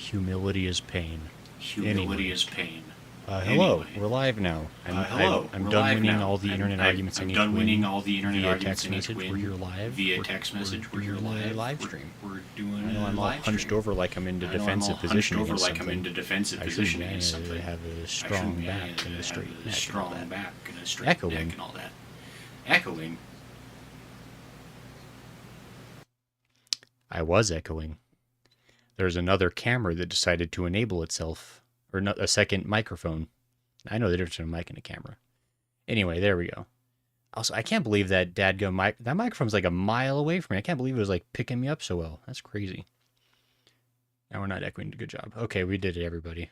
Humility is pain. Humility Anyway. is pain. Hello. Anyway. We're live now. Hello, I'm we're done live winning now. all the internet arguments I I'm need to done winning win all the internet via arguments I text need to message. We're here win live. via text message. We're here doing a live. live stream. We're doing I know a I'm all live hunched stream. over like I'm in the I know I'm all defensive hunched position over against like I'm in something. the defensive I position shouldn't against something. have a I strong shouldn't back and a have straight a neck and all strong that. back and a straight Echoing. neck and all that. Echoing. I was echoing. There's another camera that decided to enable itself, or a second microphone. I know the difference between a mic and a camera. Anyway, there we go. Also, I can't believe that dadgum mic. That microphone's like a mile away from me. I can't believe it was like picking me up so well. That's crazy. Now we're not echoing. Good job. Okay, we did it, everybody.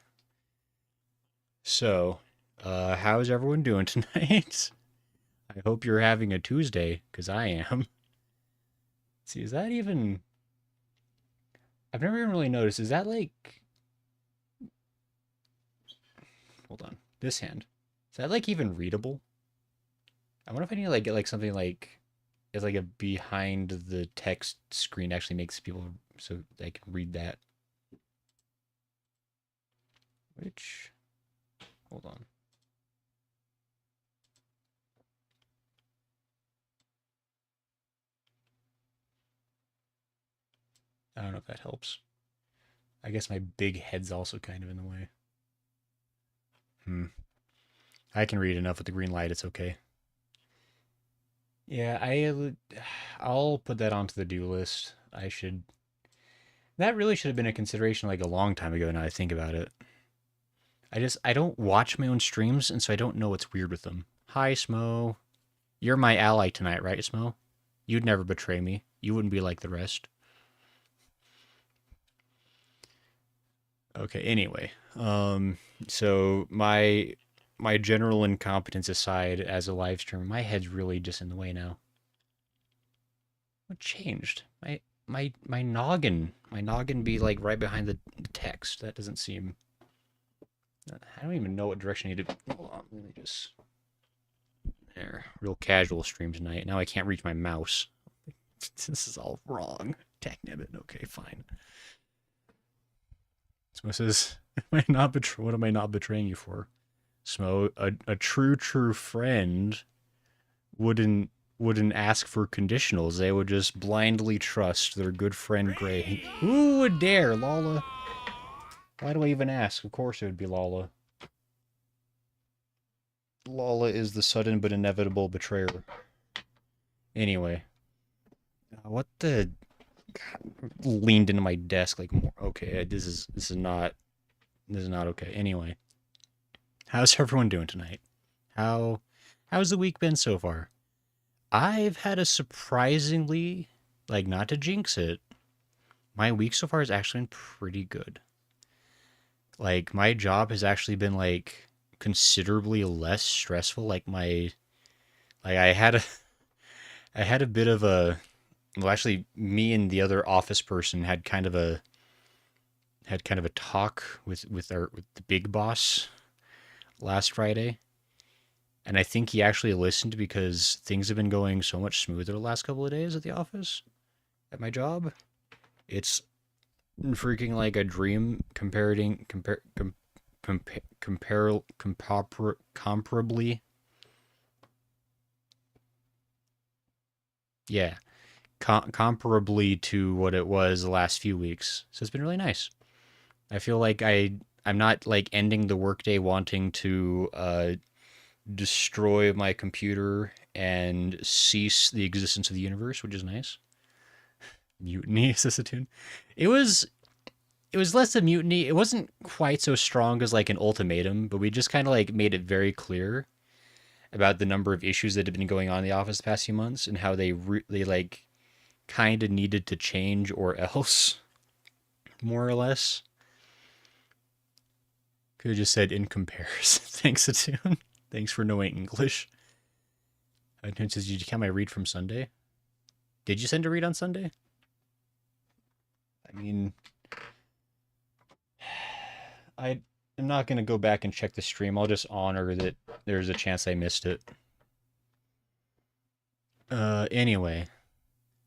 So, how's everyone doing tonight? I hope you're having a Tuesday, because I am. See, is that even... I've never even really noticed. Is that like... Hold on. This hand. Is that like even readable? I wonder if I need to like get like something like... It's like a behind the text screen actually makes people so they can read that. Which... Hold on. I don't know if that helps. I guess my big head's also kind of in the way. I can read enough with the green light. It's okay. Yeah, I'll put that onto the do list. I should. That really should have been a consideration like a long time ago. Now I think about it. I don't watch my own streams, and so I don't know what's weird with them. Hi, Smo. You're my ally tonight, right, Smo? You'd never betray me. You wouldn't be like the rest. Okay. Anyway, so my general incompetence aside, as a live streamer, my head's really just in the way now. What changed? My noggin be like right behind the text. That doesn't seem. I don't even know what direction I need to. Hold on, let me just. There, real casual stream tonight. Now I can't reach my mouse. This is all wrong. Technibbit. Okay, fine. Smo says, "Am I not what am I not betraying you for?" Smo, a true friend wouldn't ask for conditionals. They would just blindly trust their good friend Gray. Who would dare, Lala? Why do I even ask? Of course it would be Lala. Lala is the sudden but inevitable betrayer. Anyway. What the... God, leaned into my desk like more. Okay, this is not okay. Anyway. How's everyone doing tonight? How's the week been so far? I've had a surprisingly, like, not to jinx it, my week so far has actually been pretty good. Like, my job has actually been, like, considerably less stressful. Like, I had I had a bit of a, well, actually, me and the other office person had kind of a talk with the big boss last Friday. And I think he actually listened because things have been going so much smoother the last couple of days at the office, at my job. It's freaking like a dream comparably. Yeah, comparably to what it was the last few weeks. So it's been really nice. I feel like I'm not like ending the workday wanting to destroy my computer and cease the existence of the universe, which is nice. Mutiny is this a tune? It was less than mutiny. It wasn't quite so strong as like an ultimatum, but we just kind of like made it very clear about the number of issues that have been going on in the office the past few months and how they like kind of needed to change or else, more or less. Could have just said in comparison. Thanks, Atune. Thanks for knowing English. Atune says, did you count my read from Sunday? Did you send a read on Sunday? I mean, I am not going to go back and check the stream. I'll just honor that there's a chance I missed it. Anyway,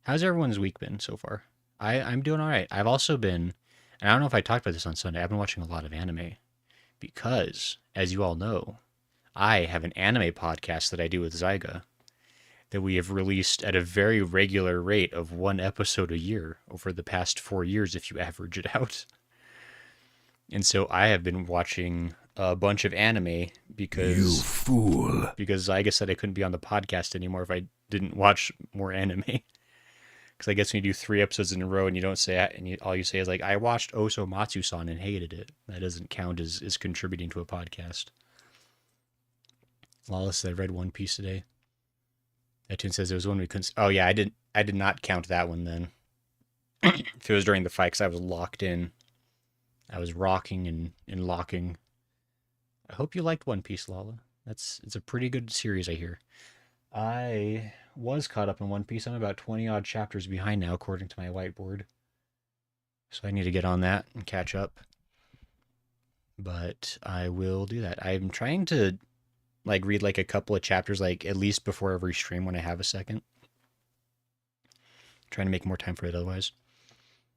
how's everyone's week been so far? I'm doing all right. I've also been And I don't know if I talked about this on Sunday. I've been watching a lot of anime because, as you all know, I have an anime podcast that I do with Zyga that we have released at a very regular rate of one episode a year over the past 4 years, if you average it out. And so I have been watching a bunch of anime You because fool. Zyga said I couldn't be on the podcast anymore if I didn't watch more anime. Because I guess when you do 3 episodes in a row and you don't say it, and all you say is like, I watched Osomatsu-san and hated it. That doesn't count as contributing to a podcast. Lawless said I read One Piece today. That tune says it was one we couldn't. Oh yeah, I did not count that one then. If it was during the fight, because I was locked in. I was rocking and locking. I hope you liked One Piece, Lala. It's a pretty good series, I hear. I was caught up in One Piece. I'm about 20 odd chapters behind now, according to my whiteboard. So I need to get on that and catch up. But I will do that. I'm trying to read a couple of chapters at least before every stream when I have a second. Trying to make more time for it otherwise.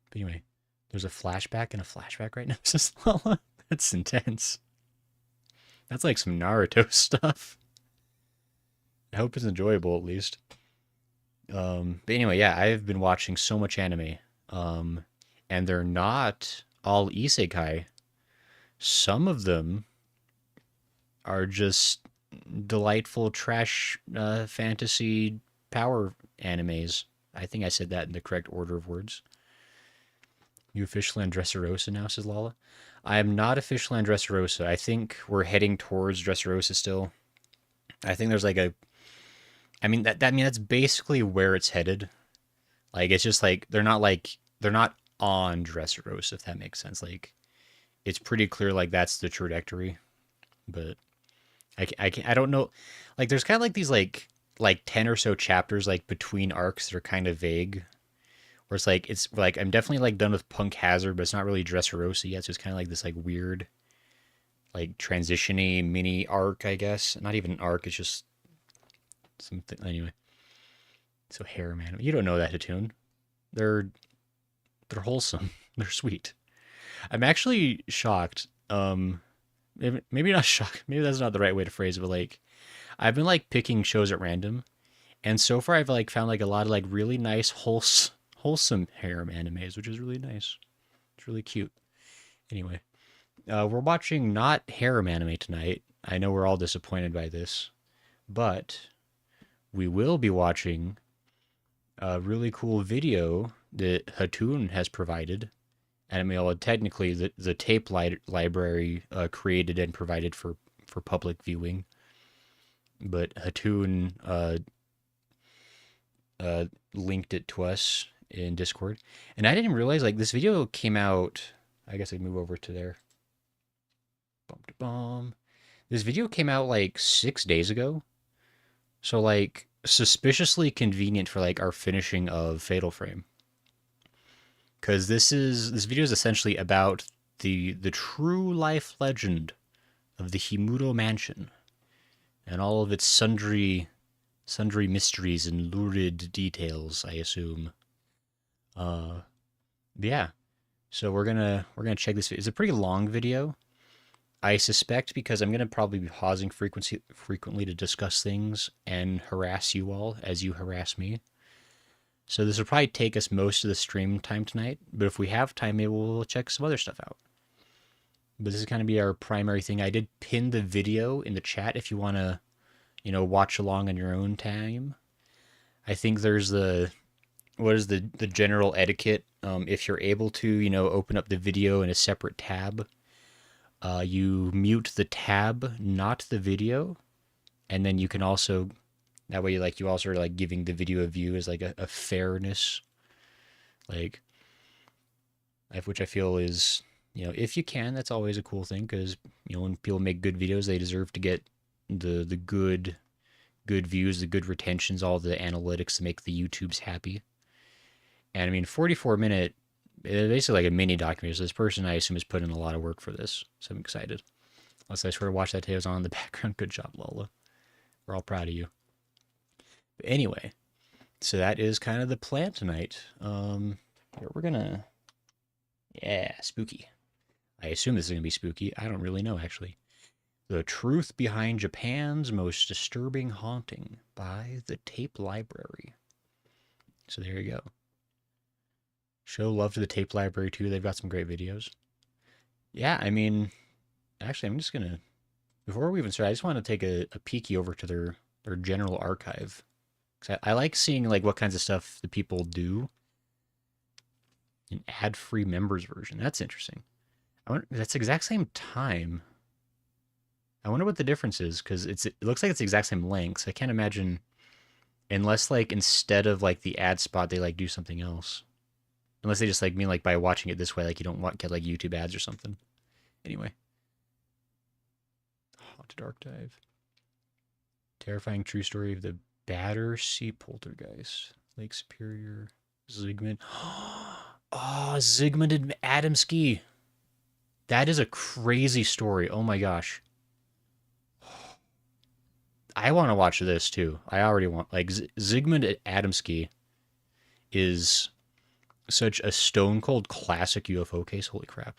But anyway, there's a flashback and a flashback right now, says Lala. That's intense. That's like some Naruto stuff. I hope it's enjoyable at least. But anyway, yeah, I've been watching so much anime. And they're not all isekai. Some of them are just delightful trash fantasy power animes. I think I said that in the correct order of words. You officially on Dressrosa now, says Lala. I am not officially on Dressrosa. I think we're heading towards Dressrosa still. I think there's that's basically where it's headed. It's just they're not on Dressrosa, if that makes sense. It's pretty clear that's the trajectory. But I don't know. There's kind of these 10 or so chapters between arcs that are kind of vague. Where it's I'm definitely done with Punk Hazard, but it's not really Dressrosa yet. So it's kind of this weird transition-y mini arc, I guess. Not even an arc, it's just something anyway. So Harem anime. You don't know that, Hatun. They're wholesome. They're sweet. I'm actually shocked. Maybe not shocked. Maybe that's not the right way to phrase it, but I've been picking shows at random, and so far I've found a lot of really nice wholesome harem animes, which is really nice. It's really cute. Anyway, we're watching not harem anime tonight. I know we're all disappointed by this, but we will be watching a really cool video that Hatun has provided. And technically the tape library created and provided for public viewing. But Hatun linked it to us in Discord. And I didn't realize this video came out. I guess I'd move over to there. Bum. This video came out 6 days ago. So suspiciously convenient for our finishing of Fatal Frame. Because this video is essentially about the true life legend of the Himuro Mansion and all of its sundry mysteries and lurid details, I assume. Yeah. So we're gonna check this video. It's a pretty long video. I suspect because I'm gonna probably be pausing frequently to discuss things and harass you all as you harass me. So this will probably take us most of the stream time tonight, but if we have time, maybe we'll check some other stuff out. But this is going to be our primary thing. I did pin the video in the chat if you want to, watch along on your own time. I think there's the general etiquette. If you're able to, open up the video in a separate tab, you mute the tab, not the video, and then you can also. That way, you also are giving the video a view as a fairness, which I feel is, if you can, that's always a cool thing because when people make good videos, they deserve to get the good views, the good retentions, all the analytics to make the YouTubes happy. And I mean, 44-minute, basically a mini documentary. So this person, I assume, has put in a lot of work for this. So I'm excited. Unless I swear to watch that tail on in the background. Good job, Lola. We're all proud of you. But anyway, so that is kind of the plan tonight. Here we're gonna Yeah, spooky. I assume this is going to be spooky. I don't really know, actually. The Truth Behind Japan's Most Disturbing Haunting by the Tape Library. So there you go. Show love to the Tape Library, too. They've got some great videos. Yeah, I mean, actually, I'm just going to, before we even start, I just want to take a peeky over to their general archive. 'Cause I like seeing, like, what kinds of stuff the people do. An ad-free members version. That's interesting. That's the exact same time. I wonder what the difference is, because it looks like it's the exact same length. So I can't imagine, unless like instead of like the ad spot, they like do something else. Unless they just like mean like by watching it this way, like you don't want get like YouTube ads or something. Anyway, Haunted Archive, terrifying true story of the Battersea Poltergeist, Lake Superior, Zygmunt. Oh, Zygmunt and Adamski. That is a crazy story. Oh my gosh. I want to watch this too. I already want like Zygmunt Adamski is such a stone cold classic UFO case. Holy crap!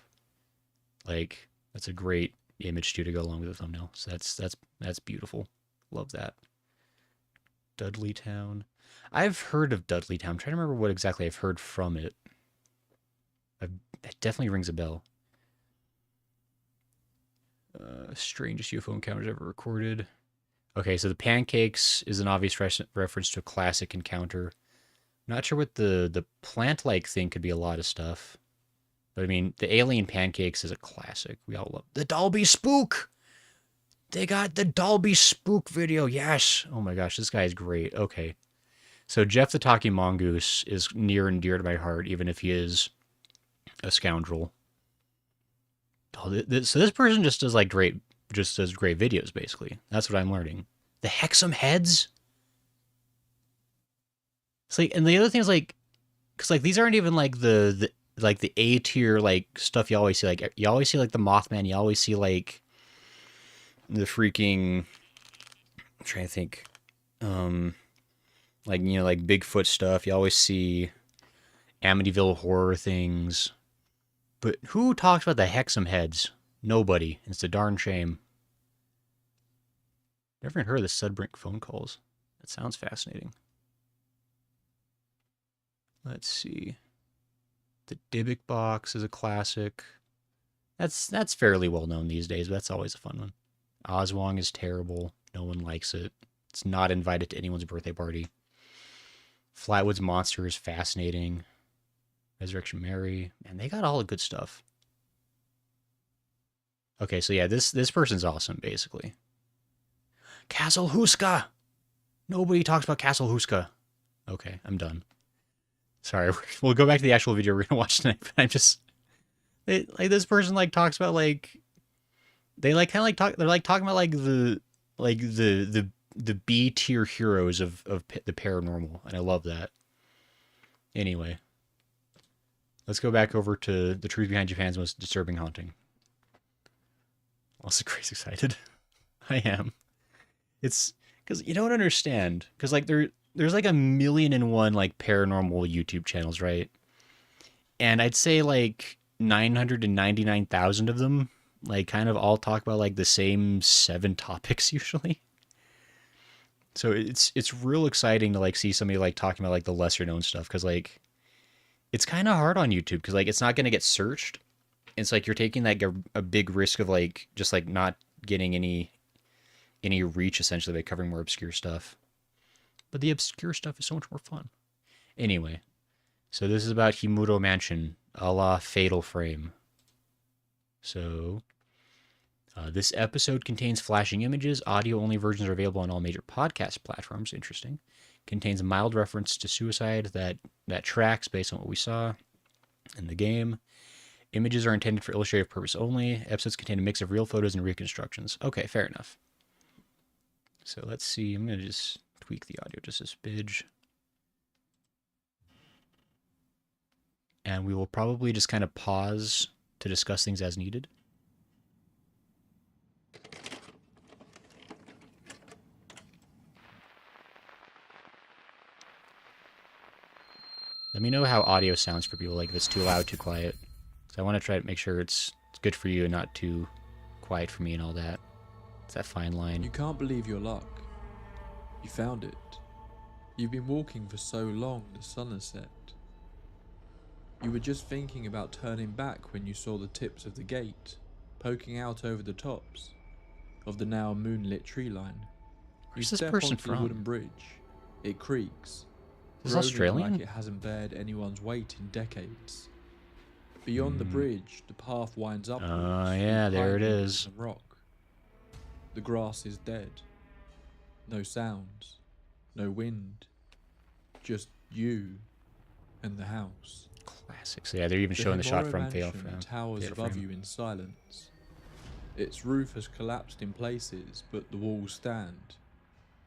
Like that's a great image too to go along with the thumbnail. So that's beautiful. Love that. Dudleytown. I've heard of Dudleytown. I'm trying to remember what exactly I've heard from it. That definitely rings a bell. Strangest UFO encounters ever recorded. Okay, so the pancakes is an obvious reference to a classic encounter. Not sure what the plant-like thing could be. A lot of stuff, but I mean, the alien pancakes is a classic. We all love the Dolby Spook. They got the Dolby Spook video. Yes. Oh my gosh, this guy is great. Okay, so Jeff the Talking Mongoose is near and dear to my heart, even if he is a scoundrel. Oh, so this person just does like just does great videos. Basically, that's what I'm learning. The Hexam heads. It's like, and the other thing is like, because like these aren't even like the like the A tier like stuff you always see. Like you always see like the Mothman. You always see like the freaking. I'm trying to think, um, like like Bigfoot stuff. You always see Amityville horror things. But who talks about the Hexam heads? Nobody. It's a darn shame. Never even heard of the Sudbrink phone calls. That sounds fascinating. Let's see. The Dybbuk box is a classic. That's fairly well known these days, but that's always a fun one. Oswong is terrible. No one likes it. It's not invited to anyone's birthday party. Flatwoods Monster is fascinating. Resurrection Mary. Man, they got all the good stuff. Okay, so yeah, this person's awesome, basically. Castle Huska! Nobody talks about Castle Huska. Okay, I'm done. Sorry, we'll go back to the actual video we're gonna watch tonight. But I'm just like this person like talks about like they like kind of like talk. They're like talking about like the B tier heroes of the paranormal, and I love that. Anyway, let's go back over to the Truth Behind Japan's Most Disturbing Haunting. Also, crazy excited. I am. It's because you don't understand because like there's like 1,000,001 like paranormal YouTube channels, right? And I'd say like 999,000 of them like kind of all talk about like the same 7 topics usually. So it's real exciting to like see somebody like talking about like the lesser known stuff because like it's kind of hard on YouTube because like it's not going to get searched. It's like you're taking like a big risk of like just like not getting any reach essentially by covering more obscure stuff. But the obscure stuff is so much more fun. Anyway, so this is about Himuro Mansion, a la Fatal Frame. So, this episode contains flashing images. Audio-only versions are available on all major podcast platforms. Interesting. Contains a mild reference to suicide that tracks based on what we saw in the game. Images are intended for illustrative purpose only. Episodes contain a mix of real photos and reconstructions. Okay, fair enough. So let's see. I'm going to just tweak the audio just a smidge. And we will probably just kind of pause to discuss things as needed. Let me know how audio sounds for people, like if it's too loud, too quiet. So I want to try to make sure it's good for you and not too quiet for me and all that. It's that fine line. You can't believe your luck. You found it. You've been walking for so long the sun has set. You were just thinking about turning back when you saw the tips of the gate poking out over the tops of the now moonlit tree line. Where's You this step person onto the from? wooden bridge. It creaks, Is this groaning Australian? like it hasn't bared anyone's weight in decades. Beyond the Hmm. bridge, the path winds upwards. Oh, through yeah, there pine it needles is. and rock. The grass is dead. No sounds, no wind, just you and the house. Classic. So yeah, they're even The showing the shot Himuro from Mansion towers Fatal above Frame. you in silence. Its roof has collapsed in places, but the walls stand.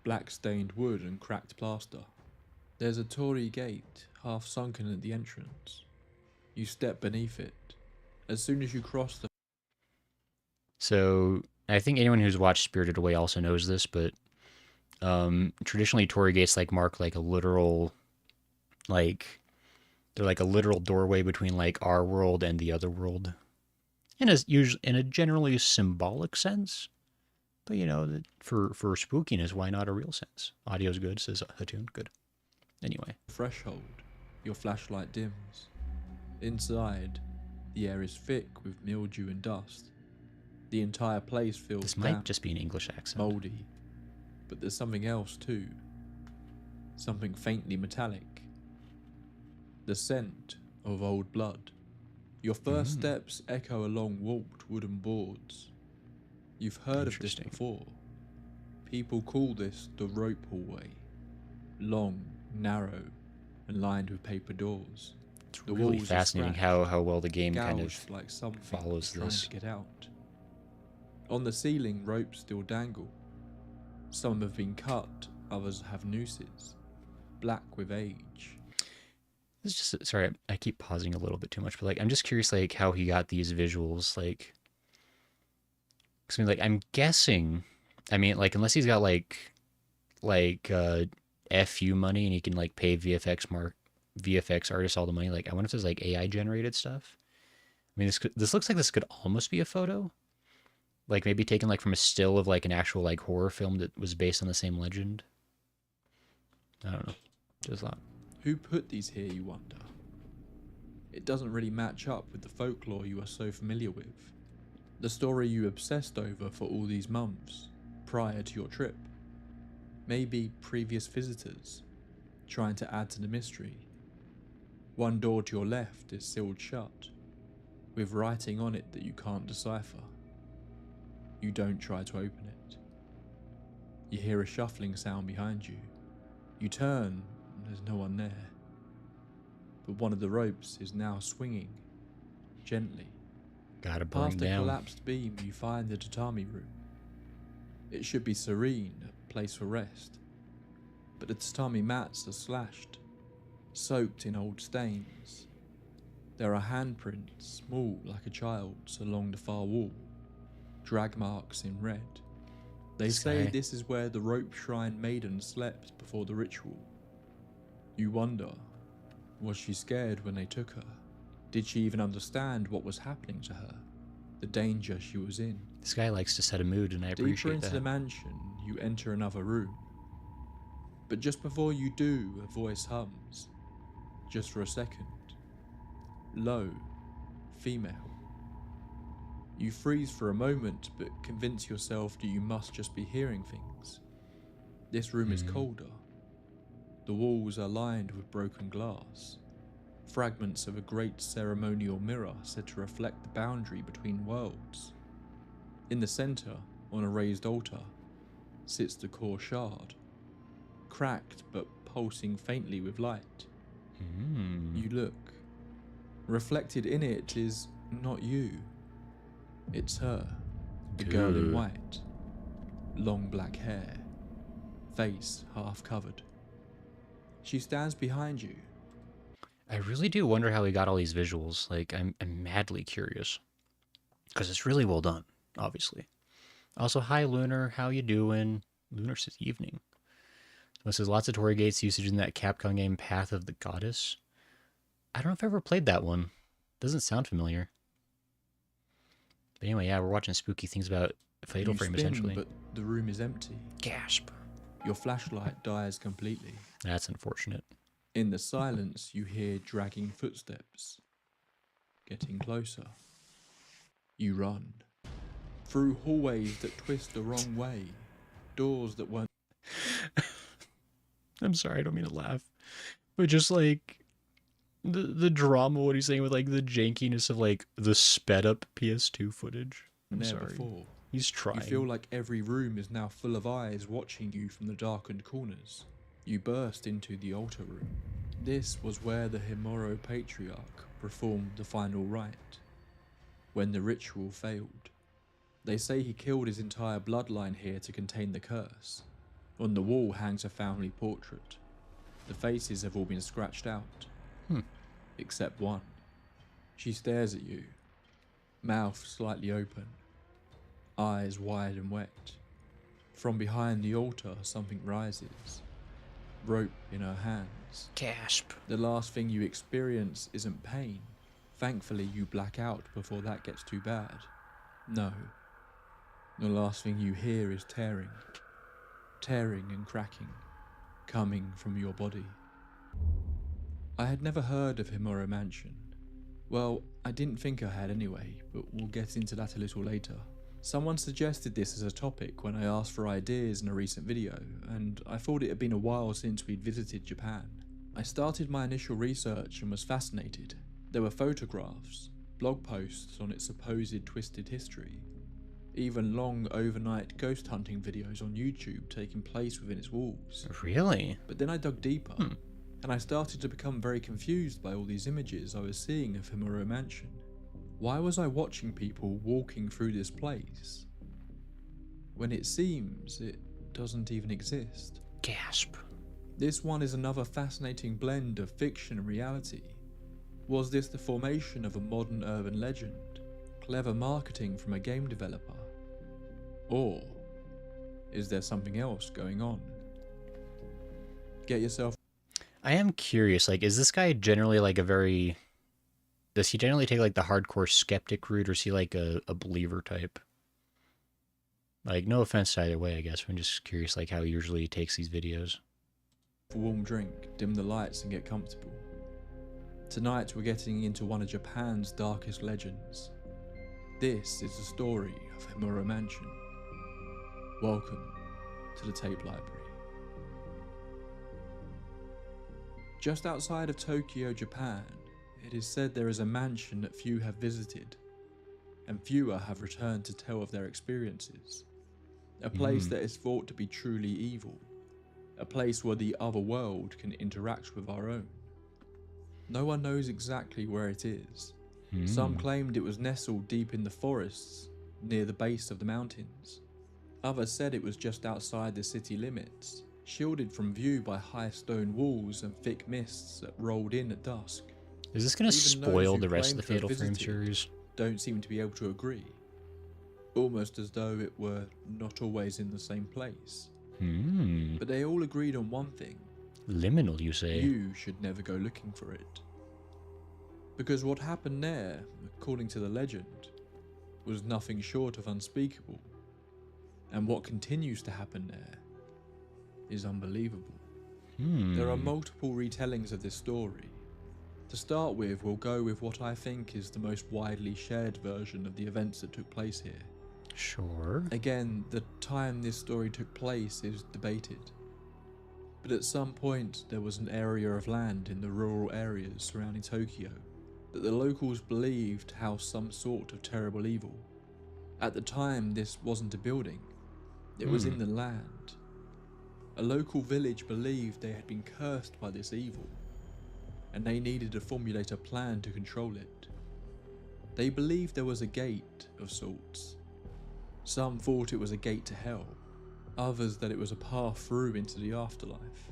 Black-stained wood and cracked plaster. There's a Torii gate, half sunken at the entrance. You step beneath it. As soon as you cross the So I think anyone who's watched Spirited Away also knows this, but traditionally Torii gates like mark like a literal, like they're like a literal doorway between like our world and the other world, in a generally symbolic sense. But you know, for spookiness, why not a real sense? Audio's good, says Hatun. Good. Anyway, threshold, your flashlight dims. Inside, the air is thick with mildew and dust. The entire place feels this might damp, just be an English accent. mouldy. But there's something else too. Something faintly metallic. The scent of old blood. Your first steps echo along warped wooden boards. You've heard of this Interesting. before. People call this the rope hallway. Long, narrow, and lined with paper doors. It's The really walls are fascinating scratched, how well the game kind of gouged like something follows trying this. to get out. On the ceiling, ropes still dangle. Some have been cut, others have nooses, black with age. It's just sorry, I keep pausing a little bit too much, but like I'm just curious like how he got these visuals, like. 'Cause I mean, like I'm guessing, I mean, like unless he's got like FU money and he can like pay VFX artists all the money. Like I wonder if there's like AI generated stuff. I mean, this looks like this could almost be a photo, like maybe taken like from a still of like an actual like horror film that was based on the same legend. I don't know, just thought. Who put these here, you wonder? It doesn't really match up with the folklore you are so familiar with. The story you obsessed over for all these months, prior to your trip. Maybe previous visitors, trying to add to the mystery. One door to your left is sealed shut, with writing on it that you can't decipher. You don't try to open it. You hear a shuffling sound behind you. You turn, and there's no one there. But one of the ropes is now swinging, gently. Gotta burn Past a down. collapsed beam, you find the tatami room. It should be serene, a place for rest. But the tatami mats are slashed, soaked in old stains. There are handprints, small like a child's, along the far wall. Drag marks in red. They say Sky. this is where the rope shrine maiden slept before the ritual. You wonder, was she scared when they took her? Did she even understand what was happening to her? The danger she was in? This guy likes to set a mood, and I Deeper appreciate into that. the mansion, you enter another room. But just before you do, a voice hums. Just for a second. Low. Female. You freeze for a moment, but convince yourself that you must just be hearing things. This room is colder. The walls are lined with broken glass. Fragments of a great ceremonial mirror said to reflect the boundary between worlds. In the center, on a raised altar, sits the core shard, cracked but pulsing faintly with light. You look. Reflected in it is not you. It's her, the girl in Good. white. Long black hair, face half covered. She stands behind you. I really do wonder how he got all these visuals. Like, I'm madly curious. Because it's really well done, obviously. Also, hi, Lunar. How you doing? Lunar says evening. So it says lots of Torii Gates usage in that Capcom game, Path of the Goddess. I don't know if I ever played that one. Doesn't sound familiar. But anyway, yeah, we're watching spooky things about Fatal You Frame, spin, essentially. but the room is empty. Gasp. Your flashlight dies completely. That's unfortunate. In the silence, you hear dragging footsteps. Getting closer. You run. Through hallways that twist the wrong way. Doors that weren't. I'm sorry, I don't mean to laugh. But just like the drama, what he's saying with like the jankiness of like the sped up PS2 footage. I'm there sorry. before. He's trying. You feel like every room is now full of eyes watching you from the darkened corners. You burst into the altar room. This was where the Himuro patriarch performed the final rite. When the ritual failed. They say he killed his entire bloodline here to contain the curse. On the wall hangs a family portrait. The faces have all been scratched out. Except one. She stares at you. Mouth slightly open. Eyes wide and wet. From behind the altar, something rises. Rope in her hands. Gasp. The last thing you experience isn't pain. Thankfully, you black out before that gets too bad. No. The last thing you hear is tearing. Tearing and cracking. Coming from your body. I had never heard of Himuro Mansion. Well, I didn't think I had anyway, but we'll get into that a little later. Someone suggested this as a topic when I asked for ideas in a recent video, and I thought it had been a while since we'd visited Japan. I started my initial research and was fascinated. There were photographs, blog posts on its supposed twisted history, even long overnight ghost hunting videos on YouTube taking place within its walls. Really? But then I dug deeper, and I started to become very confused by all these images I was seeing of Himuro Mansion. Why was I watching people walking through this place when it seems it doesn't even exist? Gasp. This one is another fascinating blend of fiction and reality. Was this the formation of a modern urban legend? Clever marketing from a game developer? Or is there something else going on? Get yourself... I am curious, like, is this guy generally like a very... Does he generally take like the hardcore skeptic route, or is he like a believer type? Like, no offense to either way, I guess. I'm just curious like how he usually takes these videos. A warm drink, dim the lights and get comfortable. Tonight we're getting into one of Japan's darkest legends. This is the story of Himuro Mansion. Welcome to the Tape Library. Just outside of Tokyo, Japan, it is said there is a mansion that few have visited, and fewer have returned to tell of their experiences. A place that is thought to be truly evil. A place where the other world can interact with our own. No one knows exactly where it is. Some claimed it was nestled deep in the forests, near the base of the mountains. Others said it was just outside the city limits, shielded from view by high stone walls and thick mists that rolled in at dusk. Is this going to Even those spoil who the rest of claim the to have Fatal Frame visited series? Don't seem to be able to agree. Almost as though it were not always in the same place. But they all agreed on one thing. Liminal, you say? You should never go looking for it. Because what happened there, according to the legend, was nothing short of unspeakable. And what continues to happen there is unbelievable. There are multiple retellings of this story. To start with, we'll go with what I think is the most widely shared version of the events that took place here. Sure. Again, the time this story took place is debated. But at some point, there was an area of land in the rural areas surrounding Tokyo that the locals believed housed some sort of terrible evil. At the time, this wasn't a building. It was in the land. A local village believed they had been cursed by this evil, and they needed to formulate a plan to control it. They believed there was a gate of sorts. Some thought it was a gate to hell, others that it was a path through into the afterlife.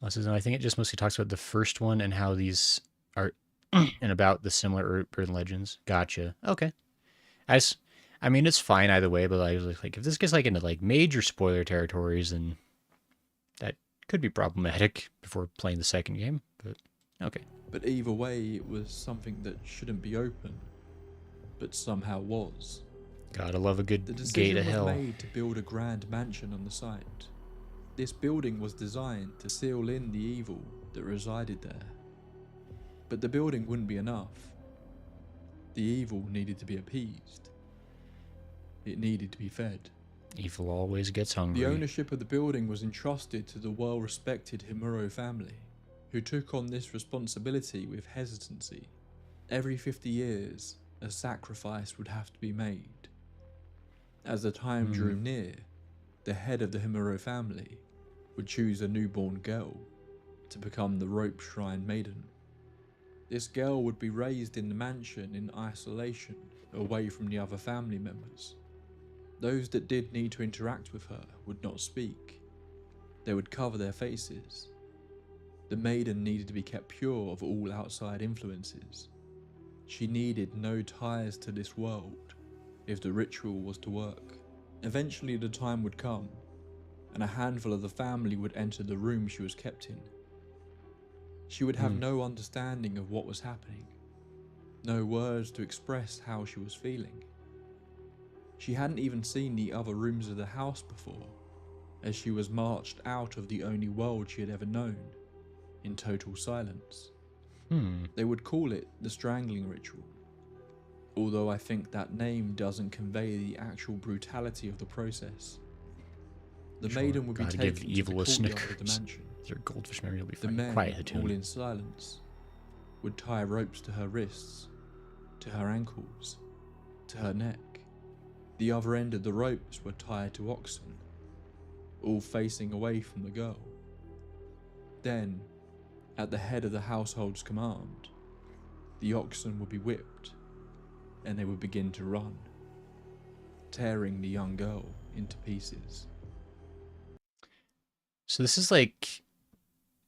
I think it just mostly talks about the first one and how these are and about the similar urban legends. Gotcha. Okay. I mean, it's fine either way, but I was like, if this gets like into like major spoiler territories, then that could be problematic before playing the second game. But okay. But either way, it was something that shouldn't be open. but somehow was. Gotta love a The good gate decision of was hell. made to build a grand mansion on the site. This building was designed to seal in the evil that resided there. But the building wouldn't be enough. The evil needed to be appeased. It needed to be fed. Evil always gets hungry. The ownership of the building was entrusted to the well-respected Himuro family, who took on this responsibility with hesitancy. Every 50 years, a sacrifice would have to be made. As the time drew near, the head of the Himuro family would choose a newborn girl to become the Rope Shrine Maiden. This girl would be raised in the mansion in isolation, away from the other family members. Those that did need to interact with her would not speak. They would cover their faces. The maiden needed to be kept pure of all outside influences. She needed no ties to this world if the ritual was to work. Eventually the time would come, and a handful of the family would enter the room she was kept in. She would have no understanding of what was happening, no words to express how she was feeling. She hadn't even seen the other rooms of the house before, as she was marched out of the only world she had ever known, in total silence. They would call it the strangling ritual, although I think that name doesn't convey the actual brutality of the process. The maiden would be Gotta give taken to the evil a courtyard of the Snickers. mansion. Is there a goldfish memory? You'll be The fine. men, Quiet, all Hatun. in silence, would tie ropes to her wrists, to her ankles, to her neck. The other end of the ropes were tied to oxen, all facing away from the girl. Then, at the head of the household's command, the oxen would be whipped, and they would begin to run, tearing the young girl into pieces. So this is like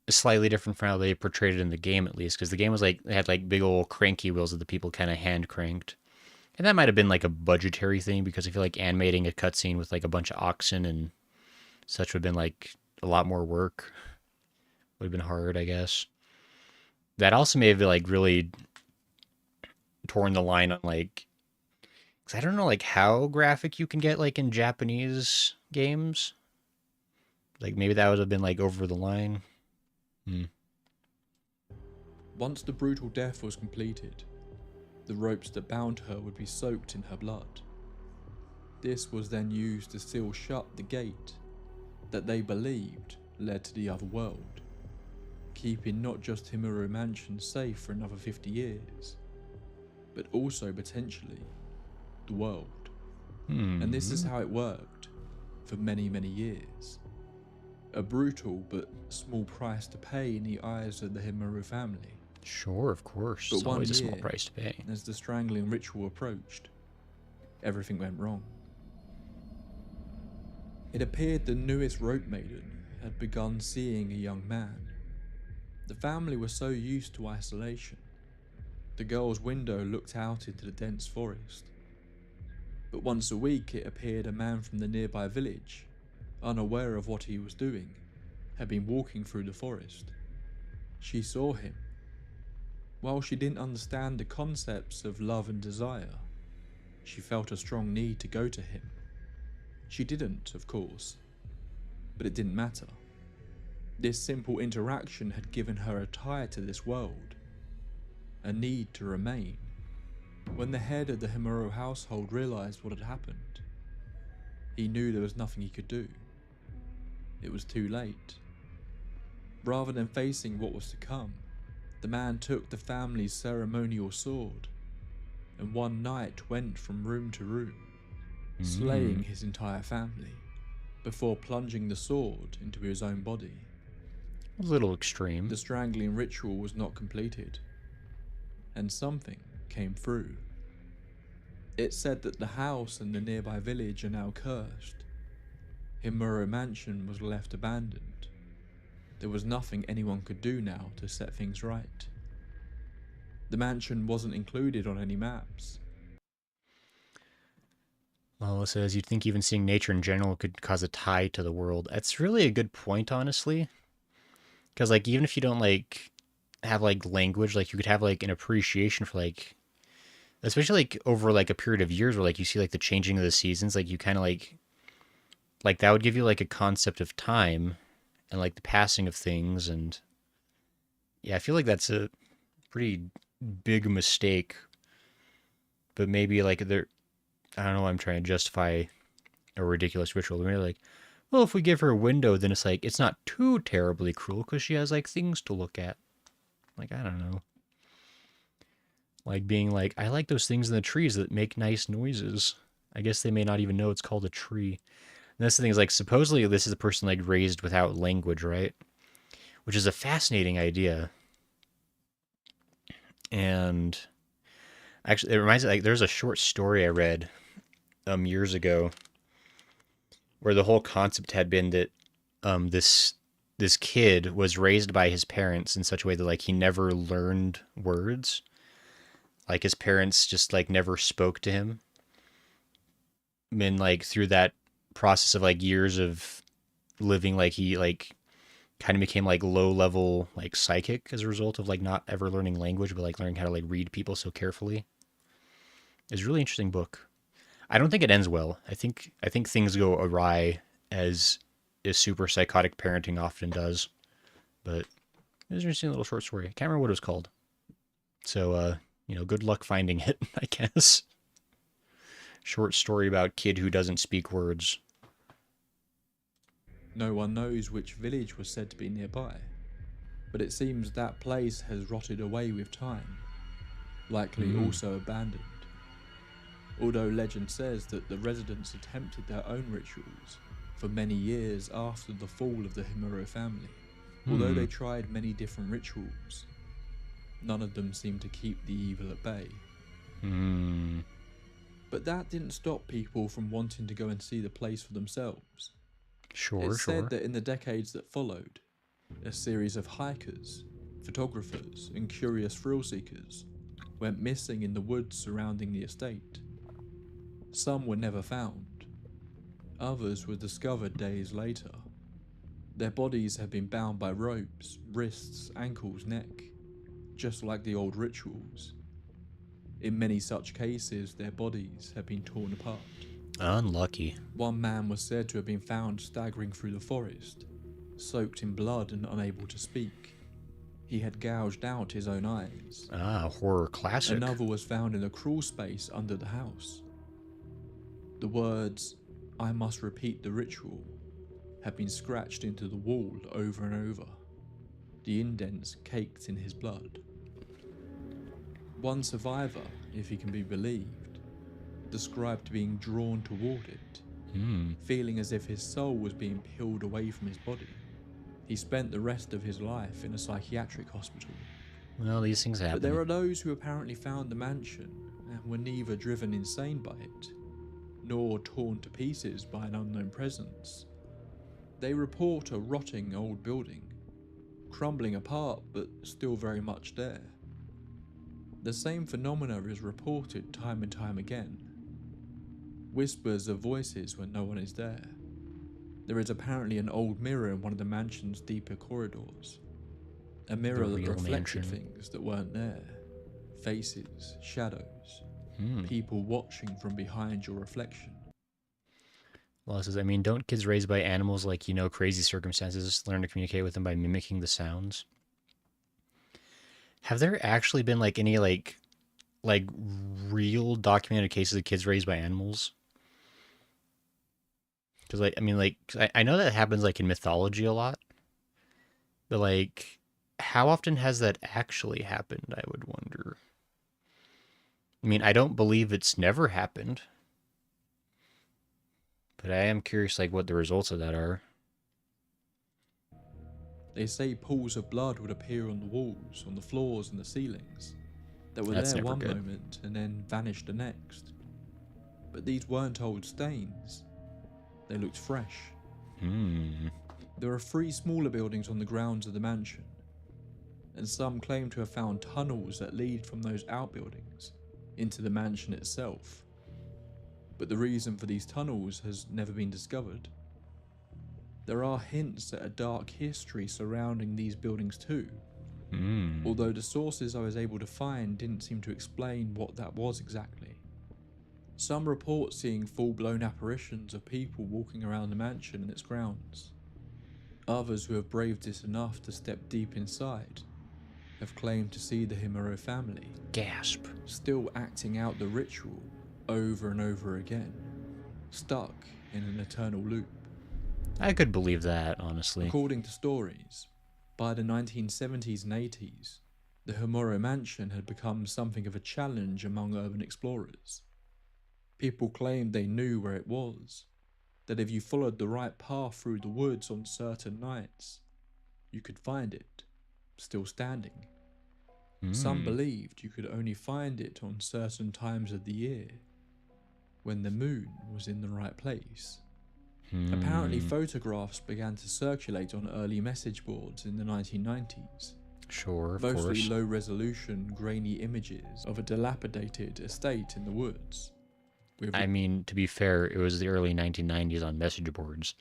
slightly different from how they portrayed it in the game, at least, because the game was like they had like big old cranky wheels that the people kind of hand cranked, and that might have been like a budgetary thing because I feel like animating a cutscene with like a bunch of oxen and such would have been like a lot more work. Would have been hard, I guess. That also may have like really torn the line on like, because I don't know like how graphic you can get like in Japanese games. Like maybe that would have been like over the line. Once the brutal death was completed, the ropes that bound her would be soaked in her blood. This was then used to seal shut the gate that they believed led to the other world, keeping not just Himuro Mansion safe for another 50 years, but also potentially the world. And this is how it worked for many, many years. A brutal but small price to pay in the eyes of the Himuro family. Sure, of course. But It's one always a year, small price to pay. as the strangling ritual approached, everything went wrong. It appeared the newest rope maiden had begun seeing a young man. The family was so used to isolation. The girl's window looked out into the dense forest. But once a week it appeared a man from the nearby village, unaware of what he was doing, had been walking through the forest. She saw him. While she didn't understand the concepts of love and desire, she felt a strong need to go to him. She didn't, of course, but it didn't matter. This simple interaction had given her a tie to this world, a need to remain. When the head of the Himuro household realized what had happened, he knew there was nothing he could do. It was too late. Rather than facing what was to come, the man took the family's ceremonial sword and one night went from room to room, slaying his entire family before plunging the sword into his own body. A little extreme. The strangling ritual was not completed, and something came through. It said that the house and the nearby village are now cursed. Himuro Mansion was left abandoned. There was nothing anyone could do now to set things right. The mansion wasn't included on any maps. Well, it says you'd think even seeing nature in general could cause a tie to the world. That's really a good point, honestly. Because like even if you don't like have like language, like you could have like an appreciation for like especially like over like a period of years where like you see like the changing of the seasons, like you kind of like that would give you like a concept of time and like the passing of things. And yeah, I feel like that's a pretty big mistake, but maybe like there, I don't know, I'm trying to justify a ridiculous ritual. Maybe like, well, if we give her a window, then it's like it's not too terribly cruel because she has like things to look at. Like, I don't know. Like being like, I like those things in the trees that make nice noises. I guess they may not even know it's called a tree. And that's the thing is like, supposedly this is a person like raised without language, right? Which is a fascinating idea. And actually, it reminds me like there's a short story I read years ago where the whole concept had been that this kid was raised by his parents in such a way that like he never learned words. Like his parents just like never spoke to him. And like through that process of like years of living, like he like kind of became like low level like psychic as a result of like not ever learning language, but like learning how to like read people so carefully. It's a really interesting book. I don't think it ends well. I think things go awry as is super psychotic parenting often does. But it was an interesting little short story. I can't remember what it was called. So good luck finding it, I guess. Short story about kid who doesn't speak words. No one knows which village was said to be nearby, but it seems that place has rotted away with time, likely also abandoned. Although legend says that the residents attempted their own rituals for many years after the fall of the Himuro family. Although they tried many different rituals, none of them seemed to keep the evil at bay. But that didn't stop people from wanting to go and see the place for themselves. It's said that in the decades that followed, a series of hikers, photographers, and curious thrill seekers went missing in the woods surrounding the estate. Some were never found. Others were discovered days later. Their bodies had been bound by ropes, wrists, ankles, neck, just like the old rituals. In many such cases, their bodies had been torn apart. Unlucky. One man was said to have been found staggering through the forest, soaked in blood and unable to speak. He had gouged out his own eyes. Ah, horror classic. Another was found in a crawl space under the house. The words, "I must repeat the ritual," had been scratched into the wall over and over, the indents caked in his blood. One survivor, if he can be believed, described being drawn toward it, feeling as if his soul was being peeled away from his body. He spent the rest of his life in a psychiatric hospital. Well, these things happen. But there are those who apparently found the mansion and were neither driven insane by it, nor torn to pieces by an unknown presence. They report a rotting old building, crumbling apart but still very much there. The same phenomena is reported time and time again. Whispers of voices when no one is there. There is apparently an old mirror in one of the mansion's deeper corridors. A mirror that reflected things that weren't there. Faces, shadows, people watching from behind your reflection. Well, it says, I mean, don't kids raised by animals like, crazy circumstances learn to communicate with them by mimicking the sounds? Have there actually been like any like real documented cases of kids raised by animals? Because I know that happens like in mythology a lot, but like, how often has that actually happened? I would wonder. I mean, I don't believe it's never happened, but I am curious like what the results of that are. They say pools of blood would appear on the walls, on the floors, and the ceilings, that were That's there never one good. moment and then vanished the next. But these weren't old stains. They looked fresh. There are 3 smaller buildings on the grounds of the mansion, and some claim to have found tunnels that lead from those outbuildings into the mansion itself. But the reason for these tunnels has never been discovered. There are hints at a dark history surrounding these buildings too, Hmm. although the sources I was able to find didn't seem to explain what that was exactly. Some report seeing full-blown apparitions of people walking around the mansion and its grounds. Others who have braved it enough to step deep inside have claimed to see the Himuro family Gasp. still acting out the ritual over and over again, stuck in an eternal loop. I could believe that, honestly. According to stories, by the 1970s and 80s, the Himuro Mansion had become something of a challenge among urban explorers. People claimed they knew where it was, that if you followed the right path through the woods on certain nights, you could find it, still standing. Some Hmm. believed you could only find it on certain times of the year, when the moon was in the right place. Apparently, Hmm. photographs began to circulate on early message boards in the 1990s, Sure, of mostly course. low-resolution, grainy images of a dilapidated estate in the woods. I mean, to be fair, it was the early 1990s on message boards.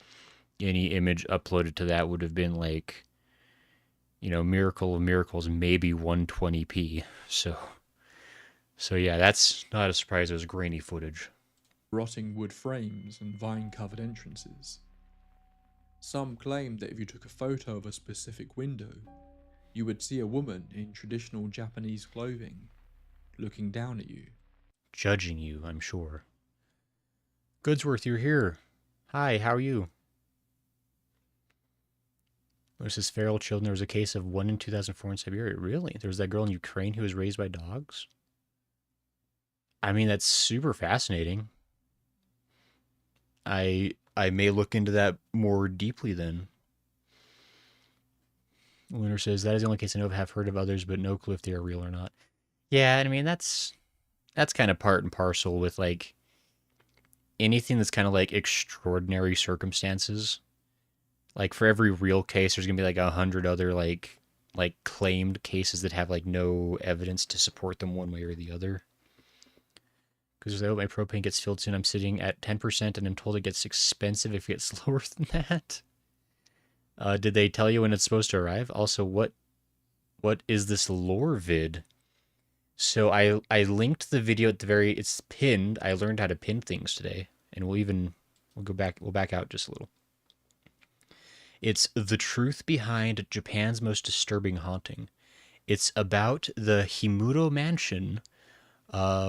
Any image uploaded to that would have been like, miracle of miracles, maybe 120p. So yeah, that's not a surprise. It was grainy footage. Rotting wood frames and vine-covered entrances. Some claimed that if you took a photo of a specific window, you would see a woman in traditional Japanese clothing, looking down at you. Judging you, I'm sure. Goodsworth, you're here. Hi, how are you? This feral children. There was a case of 1 in 2004 in Siberia. Really? There was that girl in Ukraine who was raised by dogs? I mean, that's super fascinating. I may look into that more deeply then. Lunar says that is the only case I know of. Have heard of others, but no clue if they are real or not. Yeah, I mean that's kind of part and parcel with like anything that's kind of like extraordinary circumstances. Like for every real case, there's gonna be like 100 other like claimed cases that have like no evidence to support them one way or the other. Because I hope my propane gets filled soon. I'm sitting at 10%, and I'm told it gets expensive if it gets lower than that. Did they tell you when it's supposed to arrive? Also, what is this lore vid? So I linked the video at the very. It's pinned. I learned how to pin things today, and we'll back out just a little. It's the truth behind Japan's most disturbing haunting. It's about the Himuro Mansion,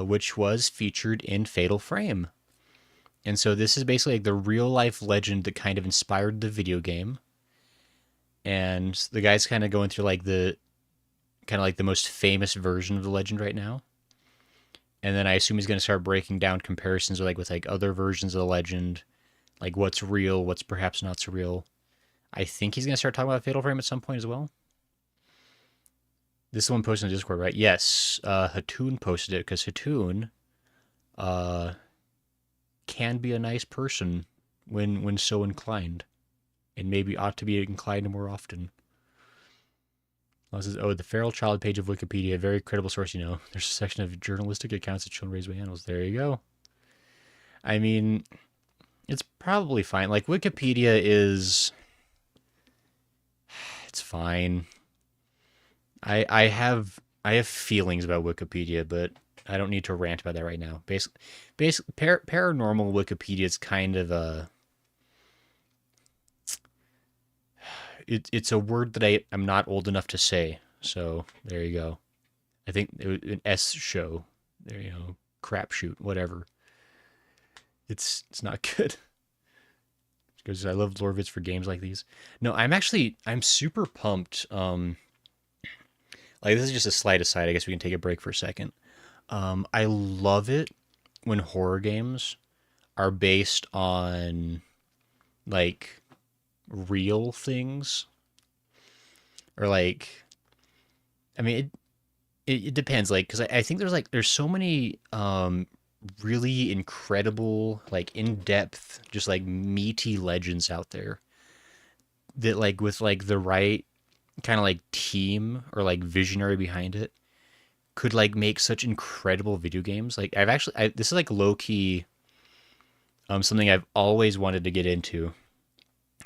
which was featured in Fatal Frame. And so this is basically like the real life legend that kind of inspired the video game. And the guy's kind of going through like the most famous version of the legend right now. And then I assume he's going to start breaking down comparisons with other versions of the legend, like what's real, what's perhaps not so real. I think he's going to start talking about Fatal Frame at some point as well. This is the one posted in Discord, right? Yes, Hatoon posted it because Hatoon can be a nice person when so inclined, and maybe ought to be inclined more often. Says, the feral child page of Wikipedia, a very credible source. There's a section of journalistic accounts of children raised by animals. There you go. I mean, it's probably fine. Like Wikipedia it's fine. I have feelings about Wikipedia, but I don't need to rant about that right now. Basically, paranormal Wikipedia is kind of a it's a word that I'm not old enough to say. So there you go. I think it was an S show. There crapshoot, whatever. It's not good. Because I love lore vids for games like these. No, I'm super pumped. This is just a slight aside. I guess we can take a break for a second. I love it when horror games are based on like real things, or like, I mean, it depends. Like, because I think there's so many really incredible, like in depth, just like meaty legends out there that like with like the right kind of like team or like visionary behind it could like make such incredible video games. Like this is like low key something I've always wanted to get into.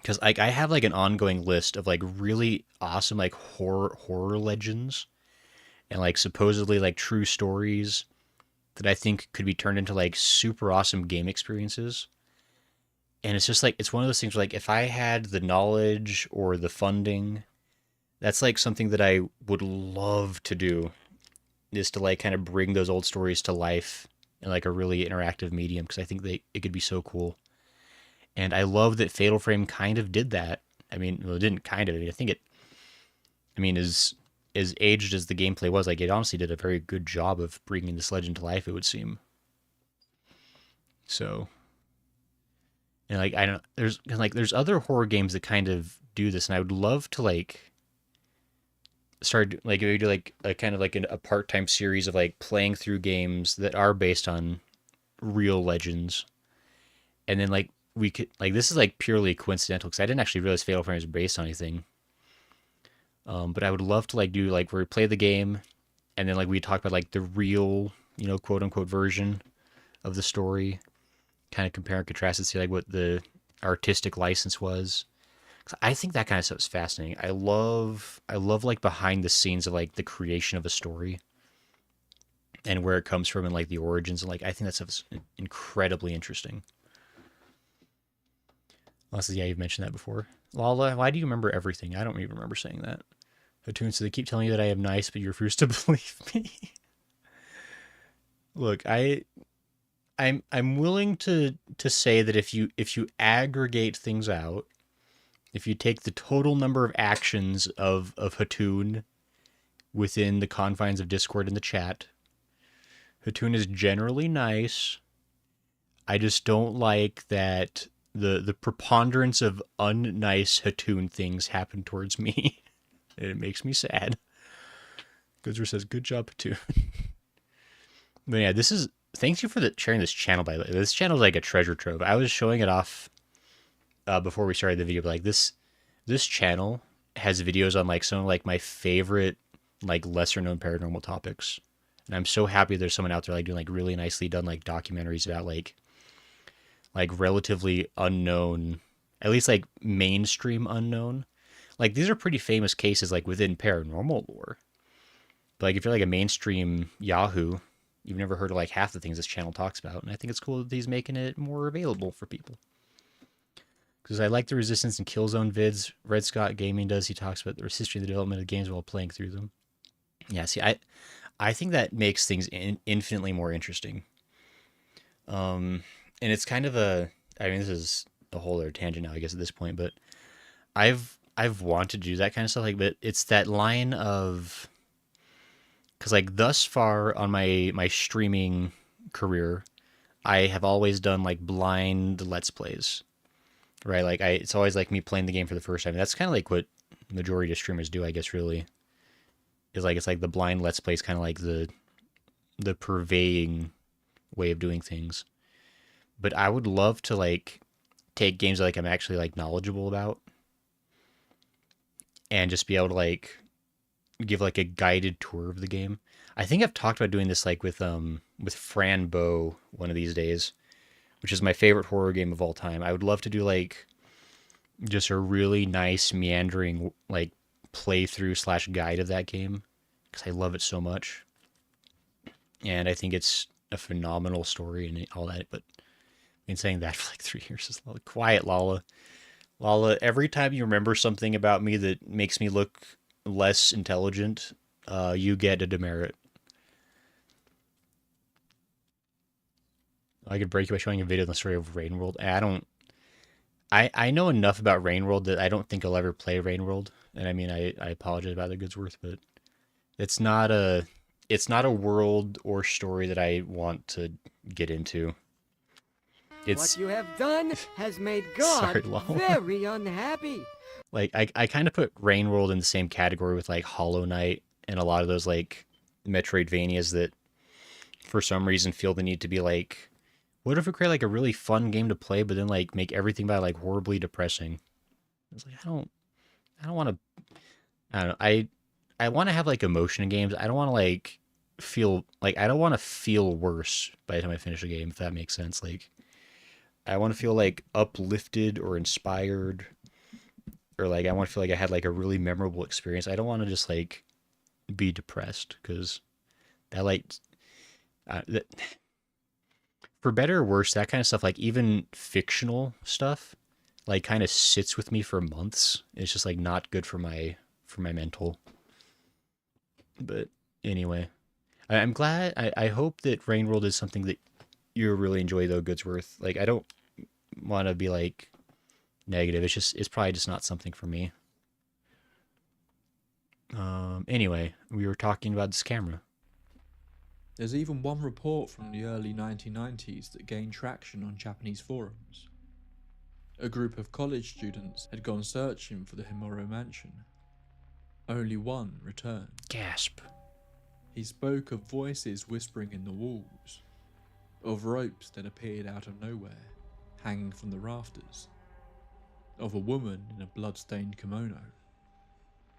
because like I have like an ongoing list of like really awesome like horror legends and like supposedly like true stories that I think could be turned into like super awesome game experiences. And it's just like it's one of those things where like if I had the knowledge or the funding, that's like something that I would love to do, is to like kind of bring those old stories to life in like a really interactive medium, because I think it could be so cool. And I love that Fatal Frame kind of did that. I mean, well, it didn't kind of. I mean, I think it. I mean, as aged as the gameplay was, like it honestly did a very good job of bringing this legend to life. It would seem. So, and like I don't. There's other horror games that kind of do this, and I would love to like start like maybe do like a kind of like a part-time series of like playing through games that are based on real legends, and then like we could like this is like purely coincidental because I didn't actually realize Fatal Frame is based on anything. But I would love to like do like where we play the game, and then like we talk about like the real, quote unquote version of the story, kind of compare and contrast and see like what the artistic license was. 'Cause I think that kind of stuff is fascinating. I love like behind the scenes of like the creation of a story and where it comes from and like the origins, and like I think that stuff is incredibly interesting. Unless, yeah, you've mentioned that before. Lala, why do you remember everything? I don't even remember saying that. Hatun, so they keep telling you that I am nice, but you refuse to believe me. Look, I'm willing to say that if you aggregate things out, if you take the total number of actions of Hatun within the confines of Discord and the chat, Hatun is generally nice. I just don't like that the preponderance of unnice Hatun things happen towards me. And it makes me sad. Goodzer says, "Good job, Hatun." But yeah, this is thanks you for sharing this channel. By the way, this channel is like a treasure trove. I was showing it off before we started the video, but like this channel has videos on like some of like my favorite like lesser known paranormal topics, and I'm so happy there's someone out there like doing like really nicely done like documentaries about like relatively unknown, at least like mainstream unknown. Like these are pretty famous cases like within paranormal lore. But like if you're like a mainstream Yahoo, you've never heard of like half the things this channel talks about, and I think it's cool that he's making it more available for people. Because I like the Resistance and Killzone vids. Red Scott Gaming does. He talks about the history of the development of the games while playing through them. Yeah, see, I think that makes things infinitely more interesting. And it's kind of I mean, this is a whole other tangent now, I guess, at this point, but I've wanted to do that kind of stuff, like, but it's that line of, because like thus far on my streaming career, I have always done like blind let's plays, right? Like it's always like me playing the game for the first time. That's kind of like what majority of streamers do, I guess. Really, is like it's like the blind let's plays, kind of like the purveying way of doing things. But I would love to like take games that like I'm actually like knowledgeable about and just be able to like give like a guided tour of the game. I think I've talked about doing this like with Fran Bow one of these days, which is my favorite horror game of all time. I would love to do like just a really nice meandering like playthrough slash guide of that game because I love it so much, and I think it's a phenomenal story and all that. But been saying that for like 3 years is quiet, Lala. Lala, every time you remember something about me that makes me look less intelligent, you get a demerit. I could break you by showing a video on the story of Rain World. I know enough about Rain World that I don't think I'll ever play Rain World. And I mean, I apologize about the Goodsworth, but it's not a world or story that I want to get into. It's What you have done has made God Sorry, Lala. very unhappy. Like I kind of put Rain World in the same category with like Hollow Knight and a lot of those like Metroidvanias that for some reason feel the need to be like, what if we create like a really fun game to play, but then like make everything by like horribly depressing? It's like I don't want to. I don't know. I want to have like emotion in games. I don't want to like feel like I don't want to feel worse by the time I finish a game, if that makes sense. Like I want to feel like uplifted or inspired or like I want to feel like I had like a really memorable experience. I don't want to just like be depressed because that like that, for better or worse, that kind of stuff, like even fictional stuff, like kind of sits with me for months. It's just like not good for my mental. But anyway, I'm glad. I hope that Rain World is something that you really enjoy though, Goodsworth. Like I don't want to be like negative. It's probably just not something for me. Anyway, we were talking about this camera. There's even one report from the early 1990s that gained traction on Japanese forums. A group of college students had gone searching for the Himuro Mansion. Only one returned. Gasp. He spoke of voices whispering in the walls, of ropes that appeared out of nowhere, hanging from the rafters, of a woman in a blood-stained kimono,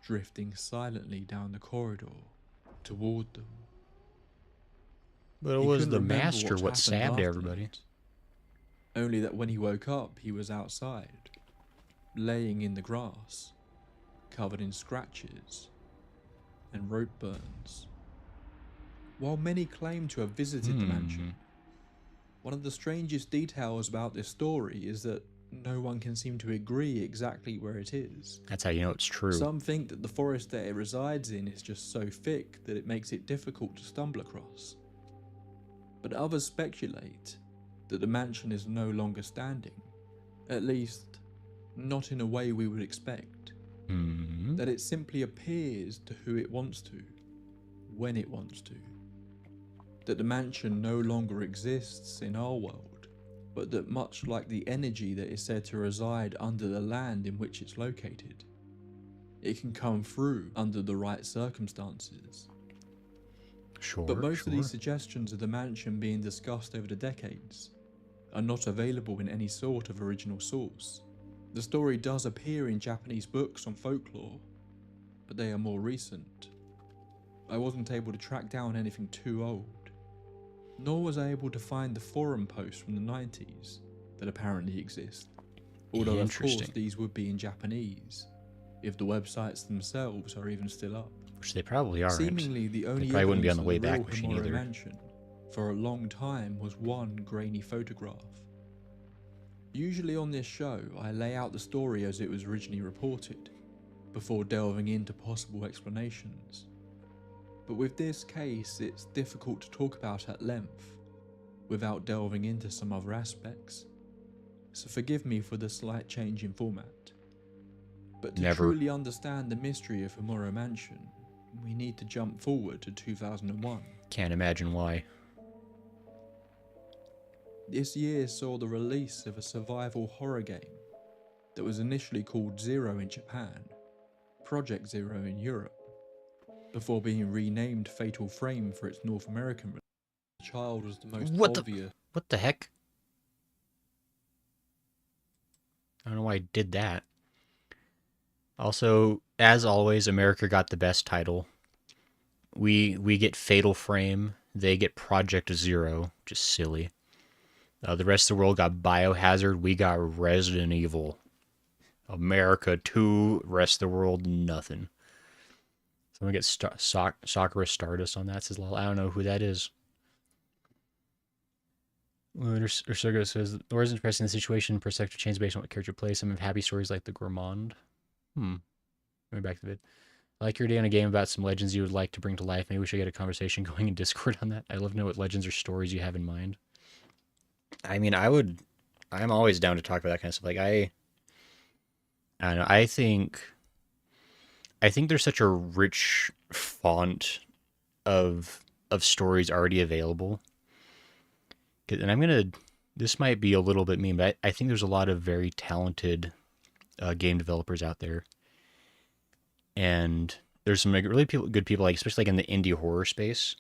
drifting silently down the corridor toward them. But it He was couldn't the remember master what happened stabbed after everybody. that. Only that when he woke up, he was outside, laying in the grass, covered in scratches and rope burns. While many claim to have visited the mansion, one of the strangest details about this story is that no one can seem to agree exactly where it is. That's how you know it's true. Some think that the forest that it resides in is just so thick that it makes it difficult to stumble across. But others speculate that the mansion is no longer standing, at least not in a way we would expect. That it simply appears to who it wants to, when it wants to. That the mansion no longer exists in our world, but that much like the energy that is said to reside under the land in which it's located, it can come through under the right circumstances. Sure. But most of these suggestions of the mansion being discussed over the decades are not available in any sort of original source. The story does appear in Japanese books on folklore, but they are more recent. I wasn't able to track down anything too old, nor was I able to find the forum posts from the 90s that apparently exist. Although of course these would be in Japanese, if the websites themselves are even still up. Which they probably aren't. Seemingly the only probably wouldn't be on evidence the of Wayback real Machine Himuro either. Mansion for a long time was one grainy photograph. Usually on this show, I lay out the story as it was originally reported, before delving into possible explanations. But with this case, it's difficult to talk about at length, without delving into some other aspects. So forgive me for the slight change in format. But to truly understand the mystery of Himuro Mansion, we need to jump forward to 2001. Can't imagine why. This year saw the release of a survival horror game that was initially called Zero in Japan, Project Zero in Europe, before being renamed Fatal Frame for its North American release. The child was the most obvious. What the heck? I don't know why I did that. Also, as always, America got the best title. We get Fatal Frame. They get Project Zero. Just silly. The rest of the world got Biohazard. We got Resident Evil. America 2. Rest of the world, nothing. Someone get Sakura Stardust on that. Says, lol, I don't know who that is. Ursurgo says, the more is interesting in the situation per sector change based on what character plays. Some have happy stories like the Gourmand. Going back to the vid. I like your day on a game about some legends you would like to bring to life. Maybe we should get a conversation going in Discord on that. I'd love to know what legends or stories you have in mind. I mean, I'm always down to talk about that kind of stuff. Like, I don't know, I think there's such a rich font of stories already available. And this might be a little bit mean, but I think there's a lot of very talented game developers out there. And there's some really good people, like especially like in the indie horror space.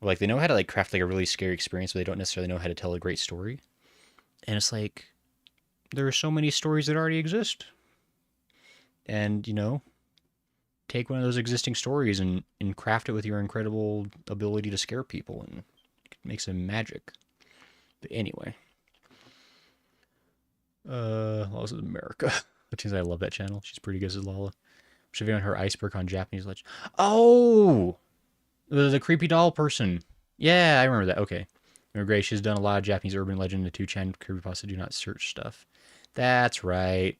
Like they know how to like craft like a really scary experience, but they don't necessarily know how to tell a great story. And it's like there are so many stories that already exist. And, you know, take one of those existing stories and craft it with your incredible ability to scare people and make some magic. But anyway. Laws of America. Because I love that channel. She's pretty good as Lala. She's on her iceberg on Japanese legend. Oh, the creepy doll person. Yeah, I remember that. Okay. Great. She's done a lot of Japanese urban legend and 2chan creepypasta do not search stuff. That's right.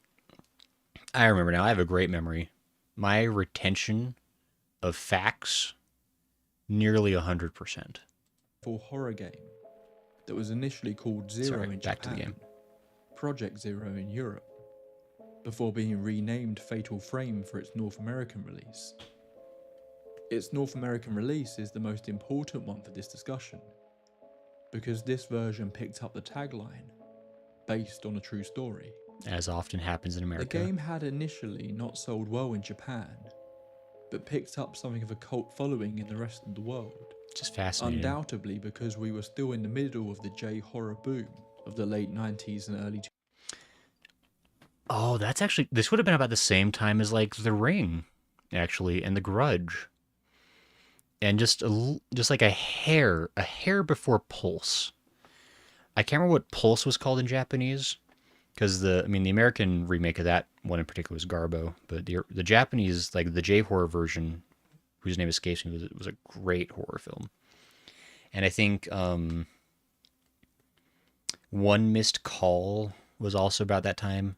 I remember now. I have a great memory. My retention of facts, nearly 100%. For horror game that was initially called Zero Sorry, in back to the Japan, game. Project Zero in Europe, before being renamed Fatal Frame for its North American release. Its North American release is the most important one for this discussion, because this version picked up the tagline, based on a true story. As often happens in The America. game had initially not sold well in Japan, but picked up something of a cult following in the rest of the world. Just fascinating. Undoubtedly because we were still in the middle of the J-horror boom of the late 90s and early 2000s. Oh, that's actually, this would have been about the same time as like The Ring, actually, and The Grudge. And just like a hair before Pulse. I can't remember what Pulse was called in Japanese, because the American remake of that one in particular was Garbo, but the Japanese, like the J-horror version, whose name escapes me, was a great horror film. And I think One Missed Call was also about that time.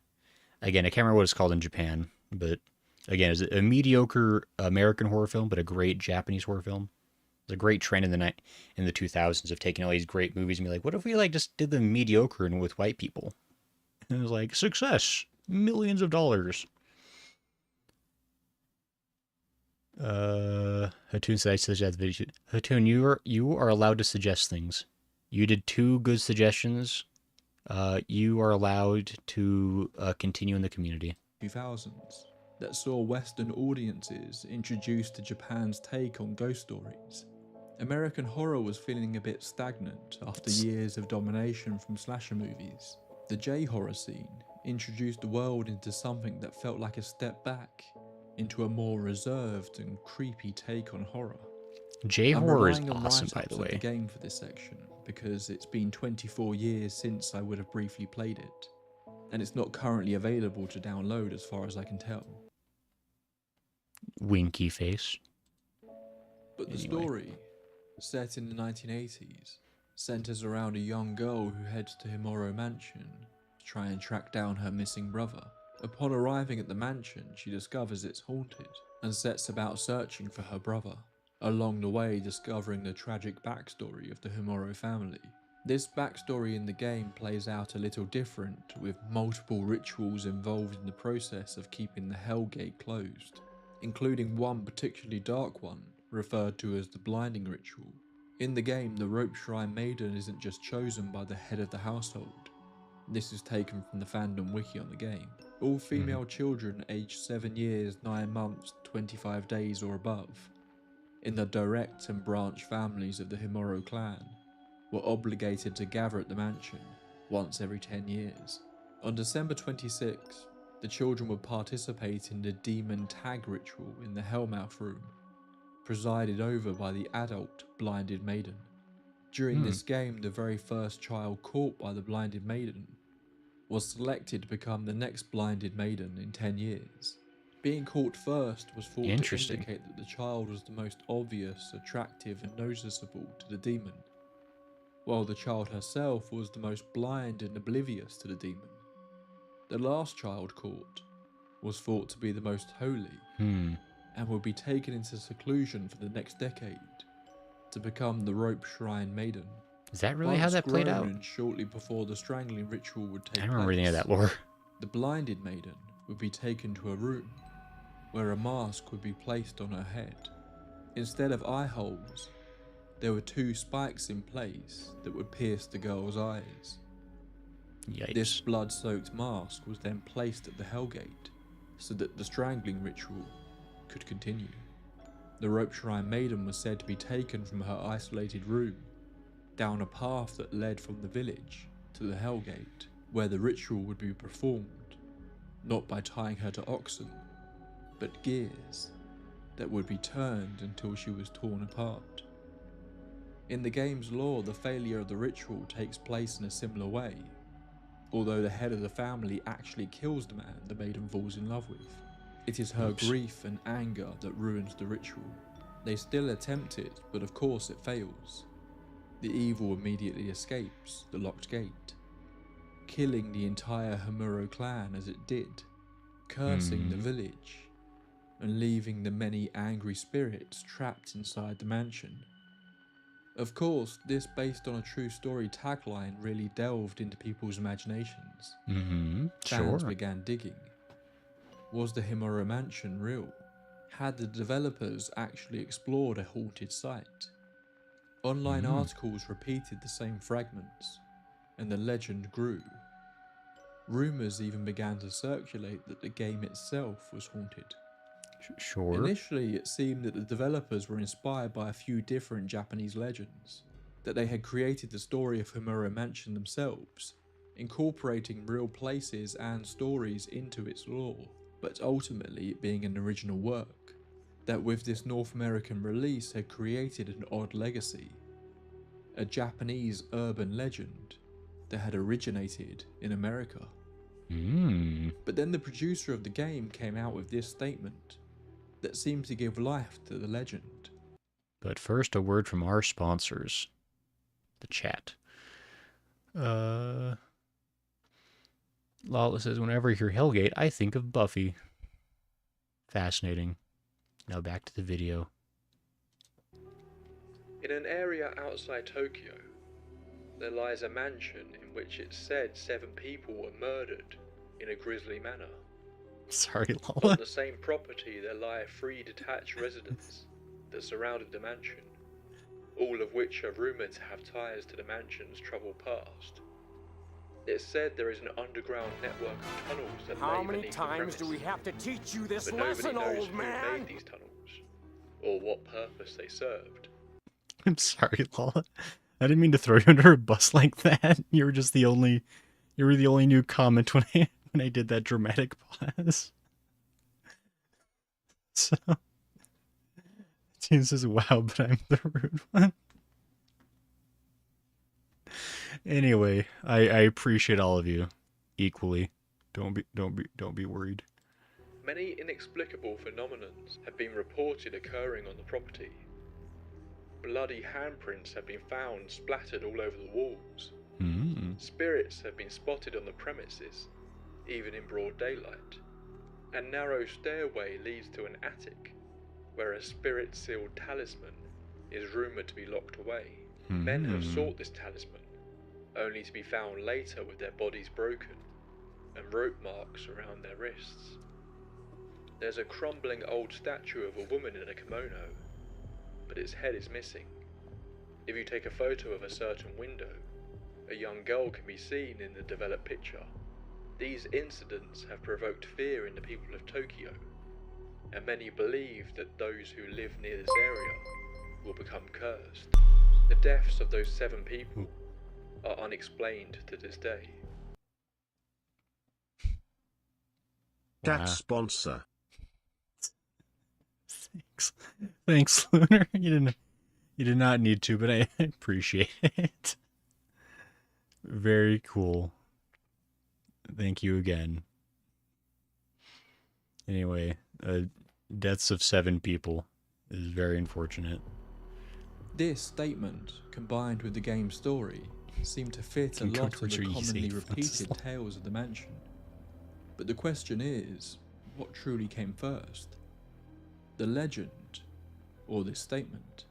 Again, I can't remember what it's called in Japan, but again, it's a mediocre American horror film, but a great Japanese horror film. It's a great trend in the 2000s of taking all these great movies and be like, what if we like just did them mediocre and with white people? And it was like, success, millions of dollars. Hatun said I suggest video. Hatun, you are allowed to suggest things. You did 2 good suggestions. You are allowed to continue in the community. 2000s that saw Western audiences introduced to Japan's take on ghost stories. American horror was feeling a bit stagnant after years of domination from slasher movies. The J-horror scene introduced the world into something that felt like a step back, into a more reserved and creepy take on horror. J-horror is I'm relying on awesome, by write-ups the of the way. game for this section because it's been 24 years since I would have briefly played it, and it's not currently available to download as far as I can tell. Winky face. But the Anyway. story, set in the 1980s, centers around a young girl who heads to Himuro Mansion to try and track down her missing brother. Upon arriving at the mansion, she discovers it's haunted and sets about searching for her brother, along the way discovering the tragic backstory of the Himuro family. This backstory in the game plays out a little different, with multiple rituals involved in the process of keeping the Hellgate closed, including one particularly dark one, referred to as the Blinding Ritual. In the game, the Rope Shrine Maiden isn't just chosen by the head of the household. This is taken from the fandom wiki on the game. All female children aged 7 years, 9 months, 25 days or above, in the direct and branch families of the Himuro clan, were obligated to gather at the mansion once every 10 years. On December 26, the children would participate in the Demon Tag Ritual in the Hellmouth Room, presided over by the adult Blinded Maiden. During this game, the very first child caught by the Blinded Maiden was selected to become the next Blinded Maiden in 10 years. Being caught first was thought to Interesting. indicate that the child was the most obvious, attractive and noticeable to the demon, while the child herself was the most blind and oblivious to the demon. The last child caught was thought to be the most holy, and would be taken into seclusion for the next decade to become the Rope Shrine Maiden. Is that really how Once that played grown out? and shortly before the strangling ritual would take I don't remember any of place, that lore. the Blinded Maiden would be taken to a room where a mask would be placed on her head. Instead of eye holes, there were 2 spikes in place that would pierce the girl's eyes. Yikes. This blood-soaked mask was then placed at the Hellgate so that the strangling ritual could continue. The Rope Shrine Maiden was said to be taken from her isolated room down a path that led from the village to the Hellgate, where the ritual would be performed, not by tying her to oxen, but gears that would be turned until she was torn apart. In the game's lore, the failure of the ritual takes place in a similar way. although the head of the family actually kills the man the maiden falls in love with. It is her Oops. grief and anger that ruins the ritual. They still attempt it, but of course it fails. The evil immediately escapes the locked gate, killing the entire Himuro clan as it did, cursing the village, and leaving the many angry spirits trapped inside the mansion. Of course, this based on a true story tagline really delved into people's imaginations. Fans Sure. began digging. Was the Himuro Mansion real? Had the developers actually explored a haunted site? Online articles repeated the same fragments, and the legend grew. Rumours even began to circulate that the game itself was haunted. Sure. Initially, it seemed that the developers were inspired by a few different Japanese legends, that they had created the story of Himuro Mansion themselves, incorporating real places and stories into its lore, but ultimately it being an original work, that with this North American release had created an odd legacy, a Japanese urban legend that had originated in America. But then the producer of the game came out with this statement that seemed to give life to the legend. But first, a word from our sponsors, the chat. Lala says, whenever I hear Hellgate, I think of Buffy. Fascinating. Now back to the video. In an area outside Tokyo, there lies a mansion in which it's said 7 people were murdered in a grisly manner. Sorry, Lala. On the same property there lie 3 detached residences that surrounded the mansion, all of which are rumoured to have ties to the mansion's troubled past. It's said there is an underground network of tunnels that How lay many beneath times the do we premise, have to teach you this but nobody lesson, knows old who man? made these tunnels, or what purpose they served. I'm sorry, Lala. I didn't mean to throw you under a bus like that. You were just the only new comment when I did that dramatic pause. So James says, wow, but I'm the rude one. Anyway, I appreciate all of you equally. Don't be worried. Many inexplicable phenomena have been reported occurring on the property. Bloody handprints have been found splattered all over the walls. Spirits have been spotted on the premises, even in broad daylight. A narrow stairway leads to an attic, where a spirit-sealed talisman is rumoured to be locked away. Men have sought this talisman, only to be found later with their bodies broken and rope marks around their wrists. There's a crumbling old statue of a woman in a kimono, but its head is missing. If you take a photo of a certain window, a young girl can be seen in the developed picture. These incidents have provoked fear in the people of Tokyo, and many believe that those who live near this area will become cursed. The deaths of those 7 people are unexplained to this day. Chat sponsor. Thanks, Lunar. You did not need to, but I appreciate it. Very cool. Thank you again. Anyway, deaths of 7 people is very unfortunate. This statement, combined with the game's story, seemed to fit a Can go lot of towards the your commonly easy repeated fence. tales of the mansion. But the question is, what truly came first? The legend, or this statement?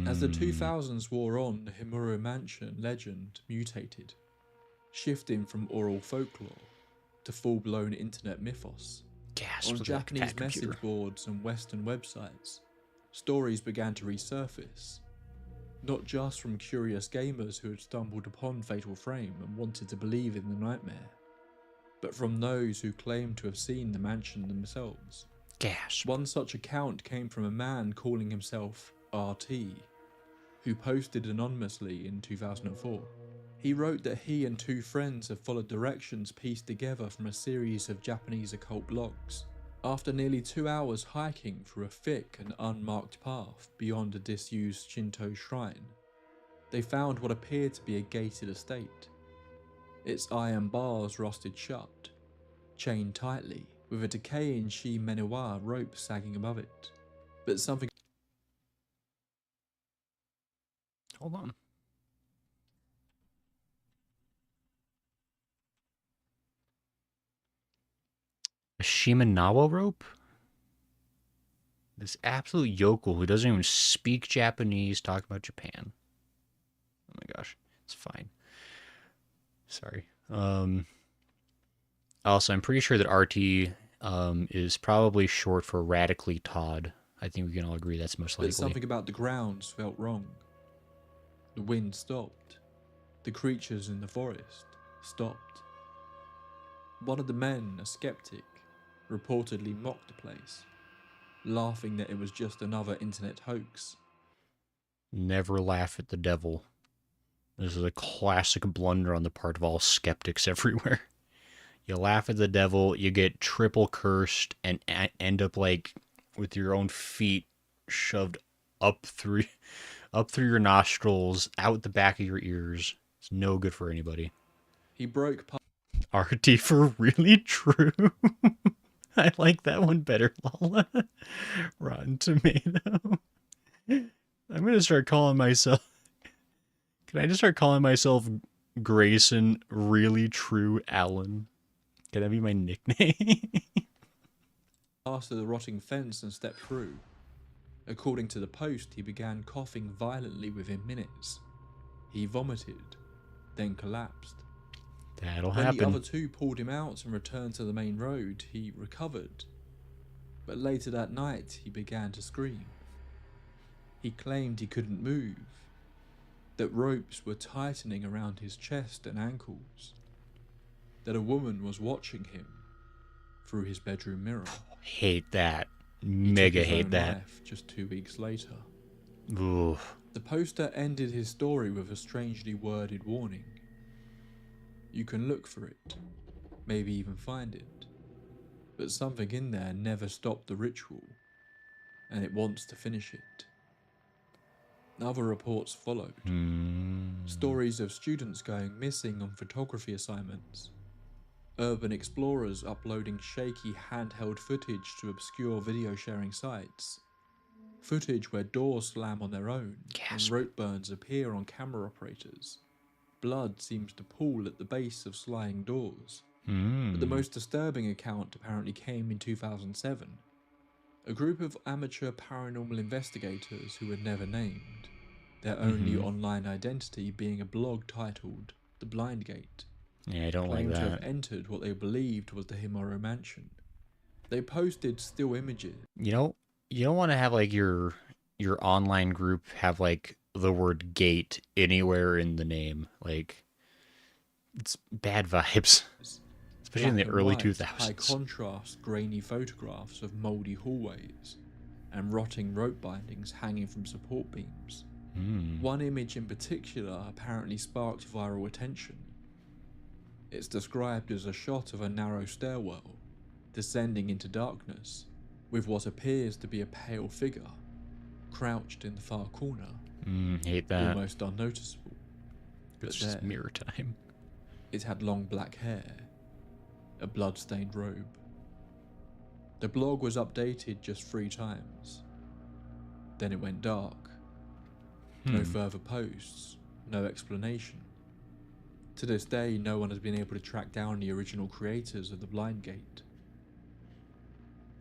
As the 2000s wore on, the Himuro Mansion legend mutated, shifting from oral folklore to full-blown internet mythos. Gasp On for that Japanese fat computer. message boards and Western websites, stories began to resurface, not just from curious gamers who had stumbled upon Fatal Frame and wanted to believe in the nightmare, but from those who claimed to have seen the mansion themselves. Gasp. One such account came from a man calling himself RT, who posted anonymously in 2004. He wrote that he and 2 friends had followed directions pieced together from a series of Japanese occult blogs. After nearly 2 hours hiking through a thick and unmarked path beyond a disused Shinto shrine, They found what appeared to be a gated estate. Its iron bars rusted shut, chained tightly, with a decaying Shi-Menua rope sagging above it. But something Hold on. A Shimenawa rope? This absolute yokel who doesn't even speak Japanese talking about Japan. Oh my gosh. It's fine. Sorry. Also, I'm pretty sure that RT is probably short for radically Todd. I think we can all agree that's most likely. But something about the grounds felt wrong. The wind stopped. The creatures in the forest stopped. One of the men, a skeptic, reportedly mocked the place, laughing that it was just another internet hoax. Never laugh at the devil. This is a classic blunder on the part of all skeptics everywhere. You laugh at the devil, you get triple cursed, and end up like with your own feet shoved up through your nostrils, out the back of your ears. It's no good for anybody. He broke RT for really true. I like that one better, Lala. Rotten Tomato. I'm gonna start calling myself. Can I just start calling myself Grayson Really True Allen? Can that be my nickname? past the rotting fence and stepped through. According to the Post, he began coughing violently within minutes. He vomited, then collapsed. That'll When happen. the other two pulled him out and returned to the main road, he recovered. But later that night, he began to scream. He claimed he couldn't move, that ropes were tightening around his chest and ankles, that a woman was watching him through his bedroom mirror. Hate that. He Mega took his hate own that. life just 2 weeks later. Ooh. The poster ended his story with a strangely worded warning. You can look for it, maybe even find it, but something in there never stopped the ritual, and it wants to finish it. Other reports followed. Stories of students going missing on photography assignments, urban explorers uploading shaky handheld footage to obscure video sharing sites, footage where doors slam on their own and Gasp. rope burns appear on camera operators. Blood seems to pool at the base of sliding doors. But the most disturbing account apparently came in 2007. A group of amateur paranormal investigators who were never named, their only online identity being a blog titled The Blind Gate, Yeah, I don't like claimed to have that. entered what they believed was the Himuro Mansion. They posted still images. You don't want to have like your online group have like the word gate anywhere in the name. Like, it's bad vibes, especially in the black and early white, 2000s. high contrast, grainy photographs of mouldy hallways and rotting rope bindings hanging from support beams. One image in particular apparently sparked viral attention. It's described as a shot of a narrow stairwell descending into darkness, with what appears to be a pale figure crouched in the far corner, Hate that. almost unnoticeable. But It's just there, mirror time. it had long black hair, a blood-stained robe. The blog was updated just 3 times. Then it went dark. No further posts, no explanation. To this day, no one has been able to track down the original creators of the Blind Gate.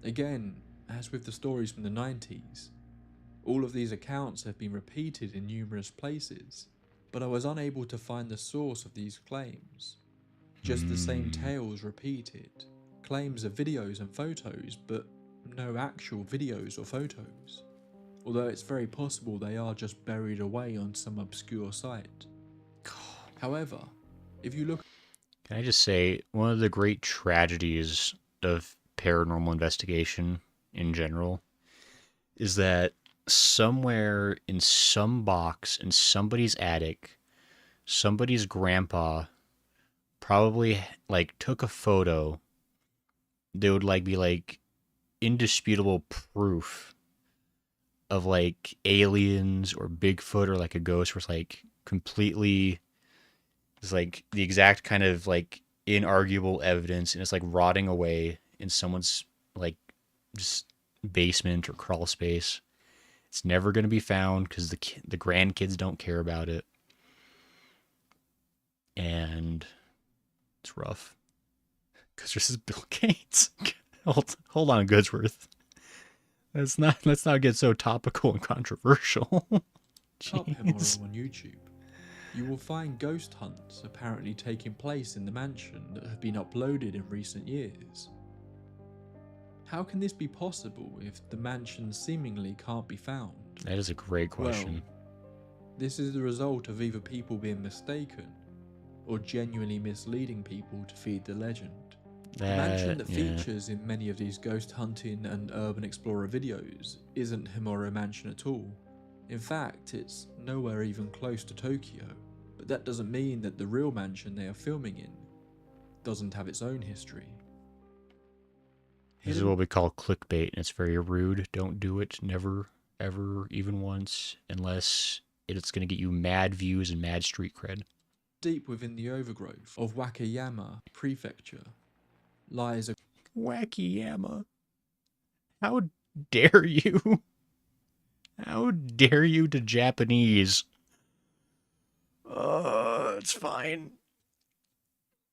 Again, as with the stories from the 90s, all of these accounts have been repeated in numerous places, but I was unable to find the source of these claims. Just the same tales repeated, claims of videos and photos, but no actual videos or photos. Although it's very possible they are just buried away on some obscure site. However, if you look... Can I just say, one of the great tragedies of paranormal investigation in general is that somewhere in some box in somebody's attic, somebody's grandpa probably like took a photo that would like be like indisputable proof of like aliens or Bigfoot or like a ghost, where it's like, completely, it's like the exact kind of like inarguable evidence, and it's like rotting away in someone's like just basement or crawl space. It's never going to be found because the grandkids don't care about it, and it's rough because this is Bill Gates. Hold on, Goodsworth. Let's not get so topical and controversial. Up Jeez. Himuro on YouTube, you will find ghost hunts apparently taking place in the mansion that have been uploaded in recent years. How can this be possible if the mansion seemingly can't be found? That is a great question. Well, this is the result of either people being mistaken or genuinely misleading people to feed the legend. The mansion that Yeah. features in many of these ghost hunting and urban explorer videos isn't Himuro Mansion at all. In fact, it's nowhere even close to Tokyo, but that doesn't mean that the real mansion they are filming in doesn't have its own history. This is what we call clickbait, and it's very rude. Don't do it. Never, ever, even once, unless it's going to get you mad views and mad street cred. Deep within the overgrowth of Wakayama Prefecture lies a Wakiyama. How dare you? How dare you to Japanese? It's fine.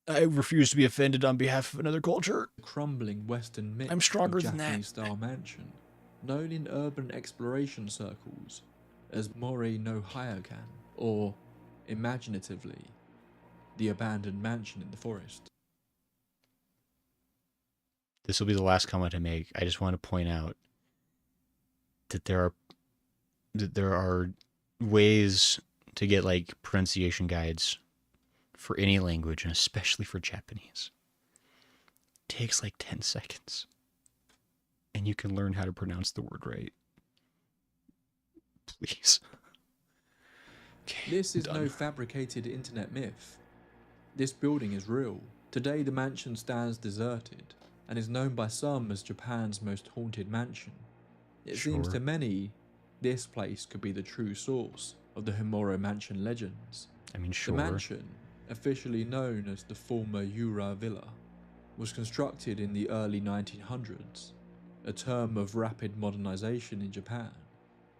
I refuse to be offended on behalf of another culture. crumbling western mix I'm stronger of than that. Japanese-style mansion, known in urban exploration circles as Mori no Hyokan, or, imaginatively, the abandoned mansion in the forest. This will be the last comment I make. I just want to point out that there are ways to get like pronunciation guides for any language, and especially for Japanese. It takes like 10 seconds, and you can learn how to pronounce the word right. Please. Okay, This is done. no fabricated internet myth. This building is real. Today the mansion stands deserted and is known by some as Japan's most haunted mansion. It seems Sure. to many this place could be the true source of the Himuro Mansion legends. I mean, sure. The mansion, officially known as the former Yura Villa, was constructed in the early 1900s, a term of rapid modernization in Japan.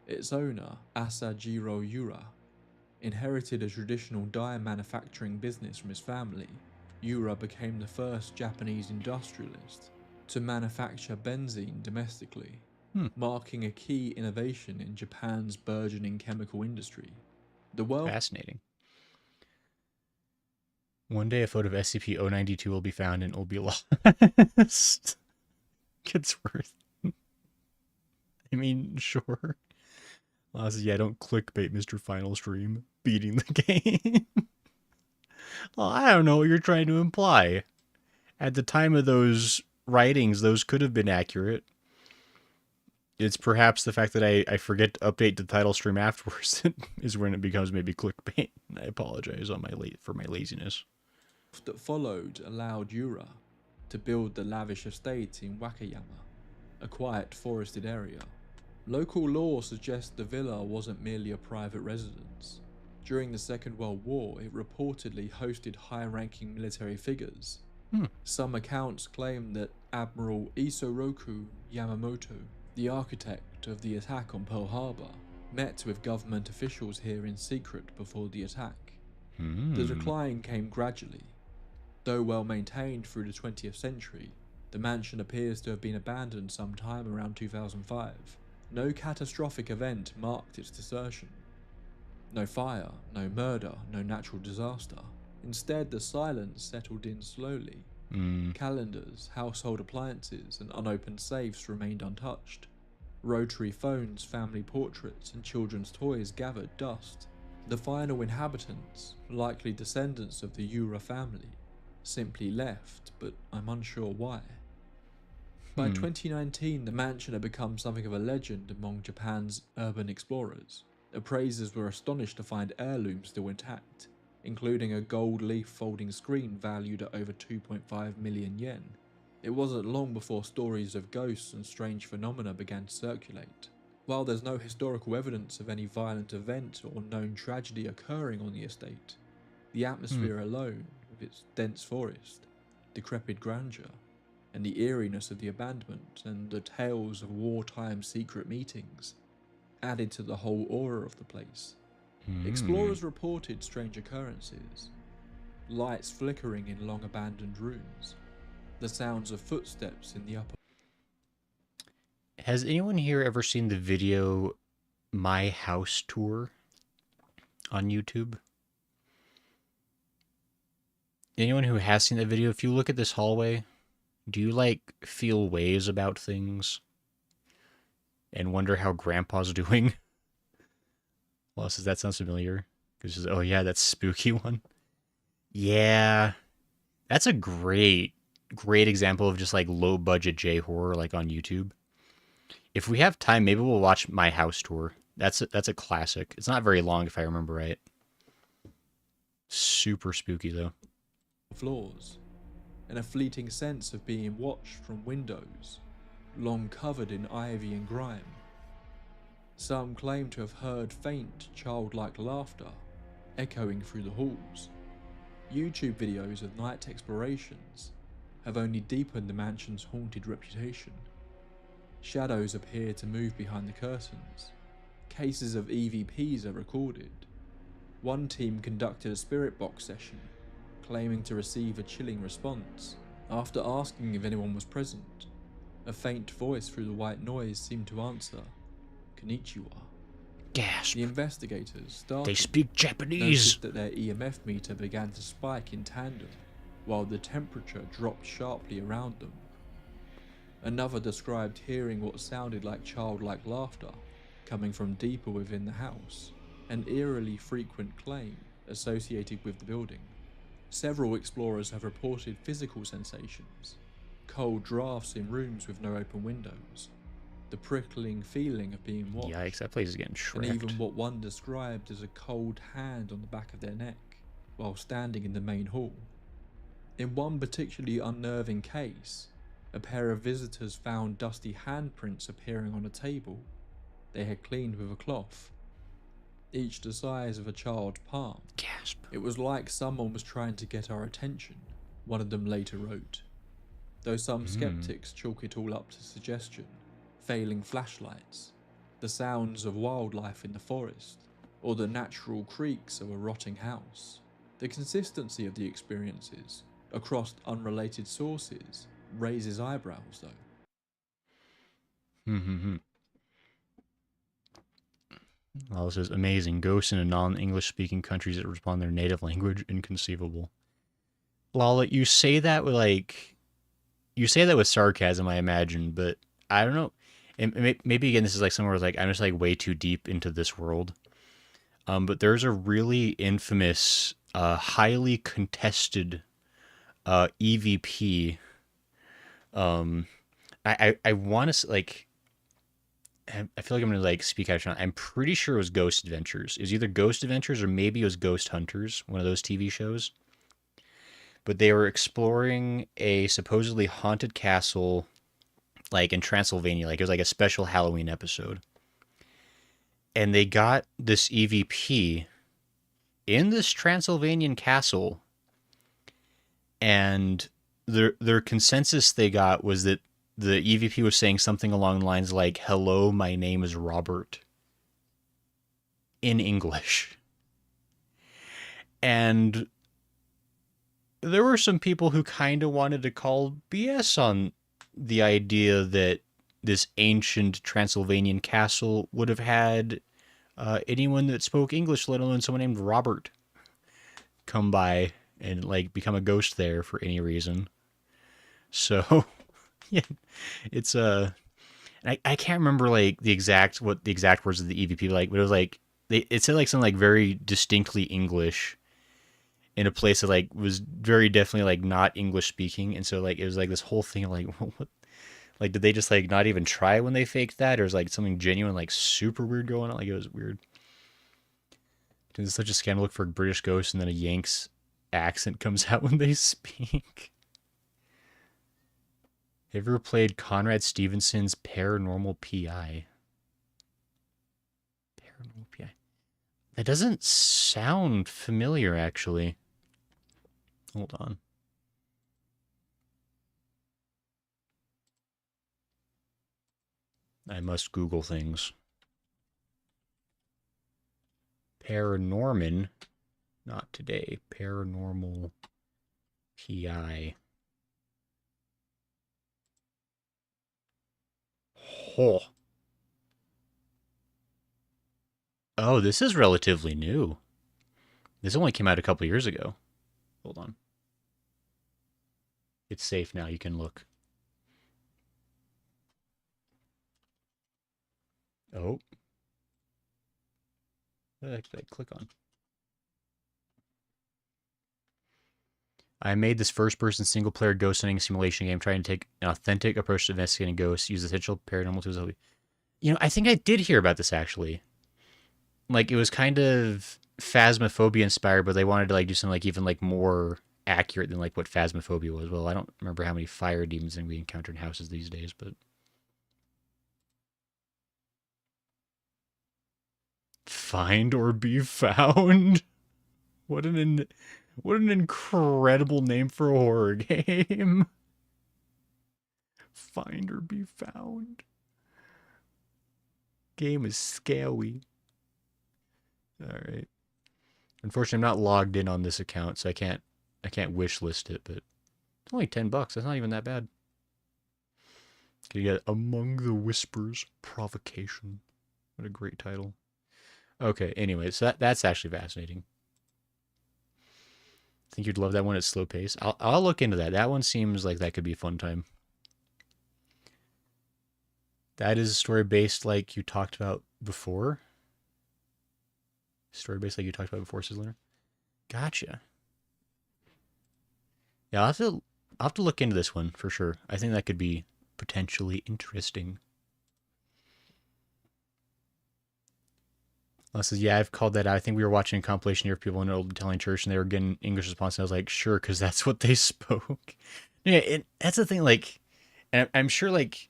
Its owner, Asajiro Yura, inherited a traditional dye manufacturing business from his family. Yura became the first Japanese industrialist to manufacture benzene domestically, marking a key innovation in Japan's burgeoning chemical industry. The world Fascinating. One day a photo of SCP-092 will be found and it will be lost. Goodsworth. I mean, sure. Yeah, don't clickbait Mr. Final Stream beating the game. Well, I don't know what you're trying to imply. At the time of those writings, those could have been accurate. It's perhaps the fact that I forget to update the title stream afterwards that is when it becomes maybe clickbait. I apologize on for my laziness. that followed allowed Yura to build the lavish estate in Wakayama, a quiet forested area. Local law suggests the villa wasn't merely a private residence. During the Second World War, it reportedly hosted high-ranking military figures. Some accounts claim that Admiral Isoroku Yamamoto, the architect of the attack on Pearl Harbor, met with government officials here in secret before the attack. The decline came gradually. Though well maintained through the 20th century, the mansion appears to have been abandoned sometime around 2005. No catastrophic event marked its desertion. No fire, no murder, no natural disaster. Instead, the silence settled in slowly. Calendars, household appliances, and unopened safes remained untouched. Rotary phones, family portraits, and children's toys gathered dust. The final inhabitants, likely descendants of the Yura family, simply left, but I'm unsure why. By 2019, the mansion had become something of a legend among Japan's urban explorers. Appraisers were astonished to find heirlooms still intact, including a gold leaf folding screen valued at over 2.5 million yen. It wasn't long before stories of ghosts and strange phenomena began to circulate. While there's no historical evidence of any violent event or known tragedy occurring on the estate, the atmosphere alone, with its dense forest, decrepit grandeur, and the eeriness of the abandonment and the tales of wartime secret meetings, added to the whole aura of the place. Explorers reported strange occurrences, lights flickering in long abandoned rooms, the sounds of footsteps in the upper. Has anyone here ever seen the video My House Tour on YouTube? Anyone who has seen that video, if you look at this hallway, do you like feel ways about things and wonder how Grandpa's doing? Well, says that sounds familiar. Because oh yeah, that spooky one. Yeah, that's a great example of just like low budget J horror like on YouTube. If we have time, maybe we'll watch My House Tour. That's a classic. It's not very long if I remember right. Super spooky though. Floors, and a fleeting sense of being watched from windows, long covered in ivy and grime. Some claim to have heard faint, childlike laughter echoing through the halls. YouTube videos of night explorations have only deepened the mansion's haunted reputation. Shadows appear to move behind the curtains. Cases of EVPs are recorded. One team conducted a spirit box session, claiming to receive a chilling response. After asking if anyone was present, a faint voice through the white noise seemed to answer, "Konnichiwa." Gasp. The investigators started. They speak Japanese. Noticed that their EMF meter began to spike in tandem, while the temperature dropped sharply around them. Another described hearing what sounded like childlike laughter coming from deeper within the house, an eerily frequent claim associated with the building. Several explorers have reported physical sensations, cold drafts in rooms with no open windows, the prickling feeling of being watched, Yikes, that place is getting and shreked. even what one described as a cold hand on the back of their neck while standing in the main hall. In one particularly unnerving case, a pair of visitors found dusty handprints appearing on a table they had cleaned with a cloth, each the size of a child's palm. Gasp. "It was like someone was trying to get our attention," one of them later wrote, though some skeptics chalk it all up to suggestion, failing flashlights, the sounds of wildlife in the forest, or the natural creaks of a rotting house. The consistency of the experiences across unrelated sources raises eyebrows though. Well, this is amazing. Ghosts in a non-English speaking countries that respond in their native language, inconceivable. Lala, you say that with sarcasm, I imagine, but I don't know. And maybe again, this is like somewhere like I'm just like way too deep into this world. But there's a really infamous, highly contested EVP. I want to like. I feel like I'm gonna like speak out of turn. I'm pretty sure it was Ghost Adventures. It was either Ghost Adventures or maybe it was Ghost Hunters, one of those TV shows. But they were exploring a supposedly haunted castle, like in Transylvania. Like it was like a special Halloween episode. And they got this EVP in this Transylvanian castle, and their consensus they got was that the EVP was saying something along the lines like, "Hello, my name is Robert," in English. And there were some people who kind of wanted to call BS on the idea that this ancient Transylvanian castle would have had anyone that spoke English, let alone someone named Robert, come by and like become a ghost there for any reason. So yeah, it's I can't remember like the exact words of the EVP like, but it was like it said like something like very distinctly English in a place that like was very definitely like not English speaking, and so like it was like this whole thing like what, like did they just like not even try when they faked that, or is like something genuine like super weird going on? Like it was weird. It's such a scam to look for British ghosts and then a Yanks accent comes out when they speak. Have you ever played Conrad Stevenson's Paranormal PI? Paranormal PI. That doesn't sound familiar, actually. Hold on. I must Google things. Paranorman. Not today. Paranormal PI. Oh. Oh, this is relatively new. This only came out a couple years ago. Hold on. It's safe now. You can look. Oh. What the heck did I click on? I made this first-person single-player ghost hunting simulation game trying to take an authentic approach to investigating ghosts, use essential paranormal tools. You know, I think I did hear about this, actually. Like, it was kind of Phasmophobia-inspired, but they wanted to, like, do something, like, even, like, more accurate than, like, what Phasmophobia was. Well, I don't remember how many fire demons we encounter in houses these days, but... Find or be found? What an incredible name for a horror game. Find or be found. Game is scary. Alright. Unfortunately, I'm not logged in on this account, so I can't wish list it, but it's only $10. That's not even that bad. You get Among the Whispers Provocation. What a great title. Okay, anyway, so that's actually fascinating. I think you'd love that one at slow pace. I'll look into that. That one seems like that could be a fun time. That is a story based like you talked about before. Story based like you talked about before, Sizzler. Gotcha. Yeah, I'll have to look into this one for sure. I think that could be potentially interesting. Says, yeah, I've called that out. I think we were watching a compilation here of people in an old Italian church, and they were getting English response, and I was like, sure, because that's what they spoke. Yeah, that's the thing, like, and I'm sure, like,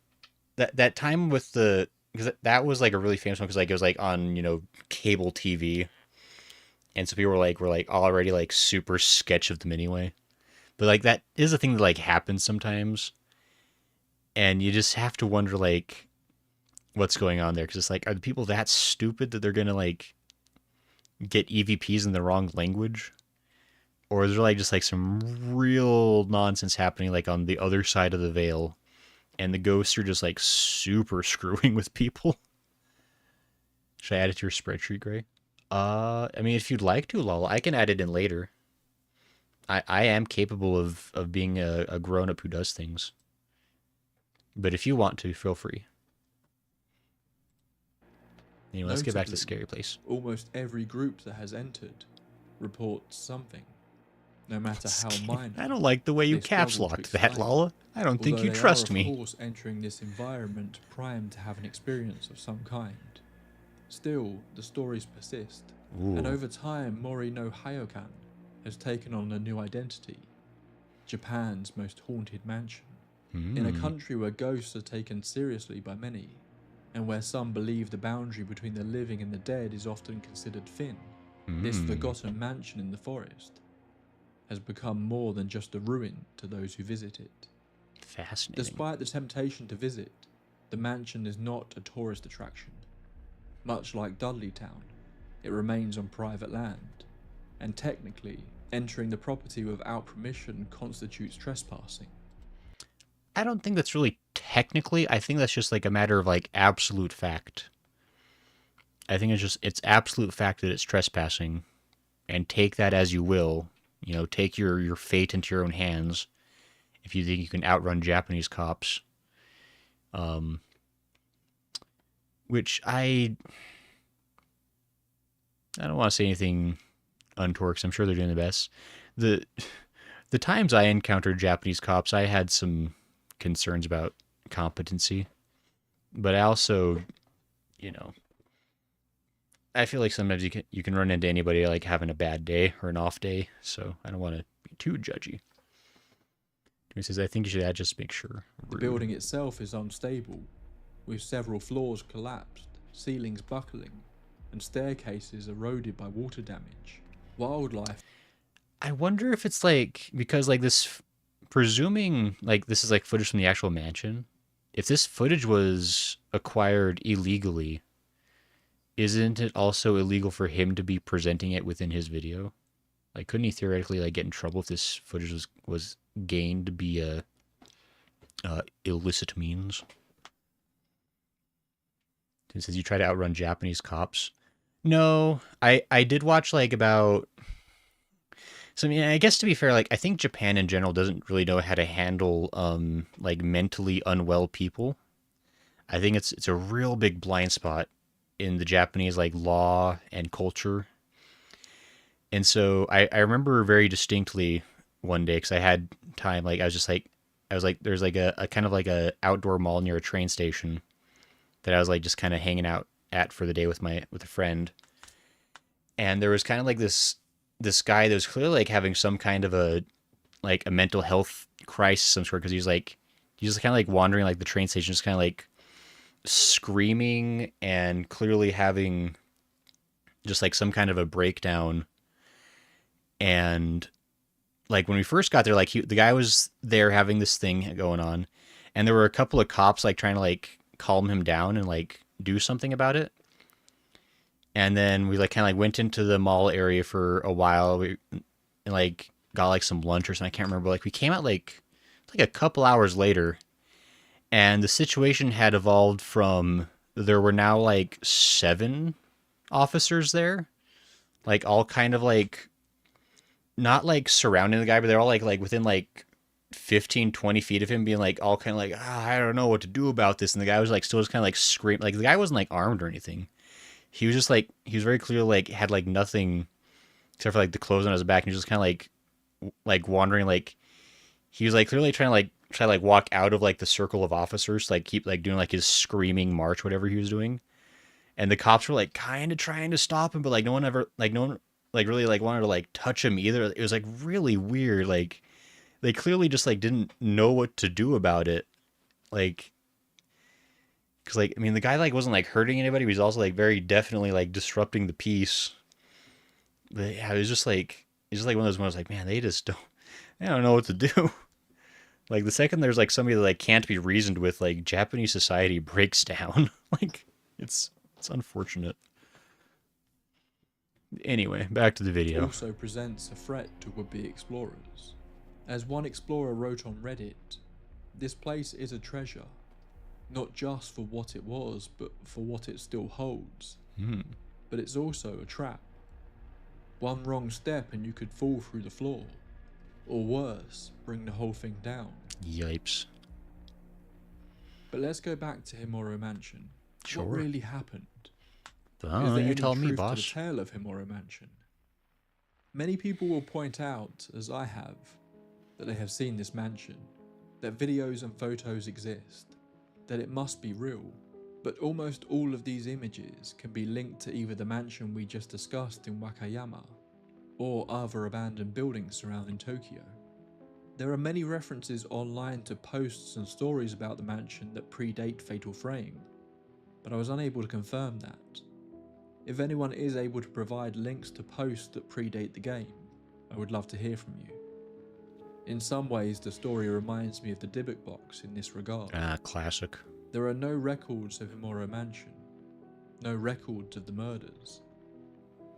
that time with the, because that was, like, a really famous one, because, like, it was, like, on, you know, cable TV, and so people were like already, like, super sketch of them anyway. But, like, that is a thing that, like, happens sometimes, and you just have to wonder, like, what's going on there, because it's like, are the people that stupid that they're gonna like get EVPs in the wrong language, or is there like just like some real nonsense happening like on the other side of the veil, and the ghosts are just like super screwing with people? Should I add it to your spreadsheet, Gray? I mean, if you'd like to, Lala, I can add it in later. I am capable of being a grown-up who does things, but if you want to, feel free. Anyway, let's get back to the scary place. Almost every group that has entered reports something, no matter how minor. I don't like the way you caps locked that, Lala. I don't think you trust me. Of course, entering this environment primed to have an experience of some kind. Still, the stories persist, and over time, Mori no Hayokan has taken on a new identity: Japan's most haunted mansion. In a country where ghosts are taken seriously by many, and where some believe the boundary between the living and the dead is often considered thin, this forgotten mansion in the forest has become more than just a ruin to those who visit it. Fascinating. Despite the temptation to visit, the mansion is not a tourist attraction. Much like Dudley Town, it remains on private land, and technically, entering the property without permission constitutes trespassing. I don't think that's really technically. I think that's just like a matter of like absolute fact. I think it's absolute fact that it's trespassing, and take that as you will. You know, take your fate into your own hands if you think you can outrun Japanese cops. Which I don't want to say anything untoward, 'cause I'm sure they're doing the best. The times I encountered Japanese cops, I had some concerns about competency, but I also, you know, I feel like sometimes you can run into anybody like having a bad day or an off day, so I don't want to be too judgy. He says, I think you should add just make sure. The building itself is unstable, with several floors collapsed, ceilings buckling, and staircases eroded by water damage. Wildlife I wonder if it's like because like this, presuming like this is like footage from the actual mansion. If this footage was acquired illegally, isn't it also illegal for him to be presenting it within his video? Like, couldn't he theoretically like get in trouble if this footage was gained via illicit means? It says you try to outrun Japanese cops. No, I did watch like about. So I mean, I guess to be fair, like I think Japan in general doesn't really know how to handle like mentally unwell people. I think it's a real big blind spot in the Japanese like law and culture. And so I remember very distinctly one day because I had time. Like I was like there's like a kind of like a outdoor mall near a train station that I was like just kind of hanging out at for the day with a friend. And there was kind of like this guy that was clearly like having some kind of a mental health crisis of some sort because he's just kind of like wandering like the train station, just kind of like screaming and clearly having just like some kind of a breakdown. And like when we first got there, like the guy was there having this thing going on, and there were a couple of cops like trying to like calm him down and like do something about it. And then we like kind of like went into the mall area for a while. We and like got like some lunch or something. I can't remember. Like we came out like a couple hours later, and the situation had evolved from there were now like 7 officers there, like all kind of like not like surrounding the guy, but they're all like within like 15-20 feet of him, being like all kind of like I don't know what to do about this. And the guy was like still just kind of like screaming. Like the guy wasn't like armed or anything. He was just like he was very clearly like had like nothing except for like the clothes on his back, and he was just kind of like wandering. Like he was like clearly trying to like walk out of like the circle of officers, like keep like doing like his screaming march, whatever he was doing. And the cops were like kind of trying to stop him, but like no one really like wanted to like touch him either. It was like really weird. Like they clearly just like didn't know what to do about it. Like, cause like, I mean, the guy like wasn't like hurting anybody. He was also like very definitely like disrupting the peace. But yeah, it's just like one of those moments like, man, they don't know what to do. Like the second there's like somebody that like can't be reasoned with, like Japanese society breaks down. Like it's unfortunate. Anyway, back to the video. also presents a threat to would-be explorers. As one explorer wrote on Reddit, this place is a treasure, not just for what it was, but for what it still holds. But it's also a trap. One wrong step and you could fall through the floor, or worse, bring the whole thing down. Yipes. But let's go back to Himuro Mansion. Sure. What really happened? Oh, Is there you any tell me, truth boss. to the tale of Himuro Mansion? Many people will point out, as I have, that they have seen this mansion, that videos and photos exist, that it must be real, but almost all of these images can be linked to either the mansion we just discussed in Wakayama, or other abandoned buildings surrounding Tokyo. There are many references online to posts and stories about the mansion that predate Fatal Frame, but I was unable to confirm that. If anyone is able to provide links to posts that predate the game, I would love to hear from you. In some ways, the story reminds me of the Dybbuk box in this regard. Ah, classic. There are no records of Himuro Mansion, no records of the murders.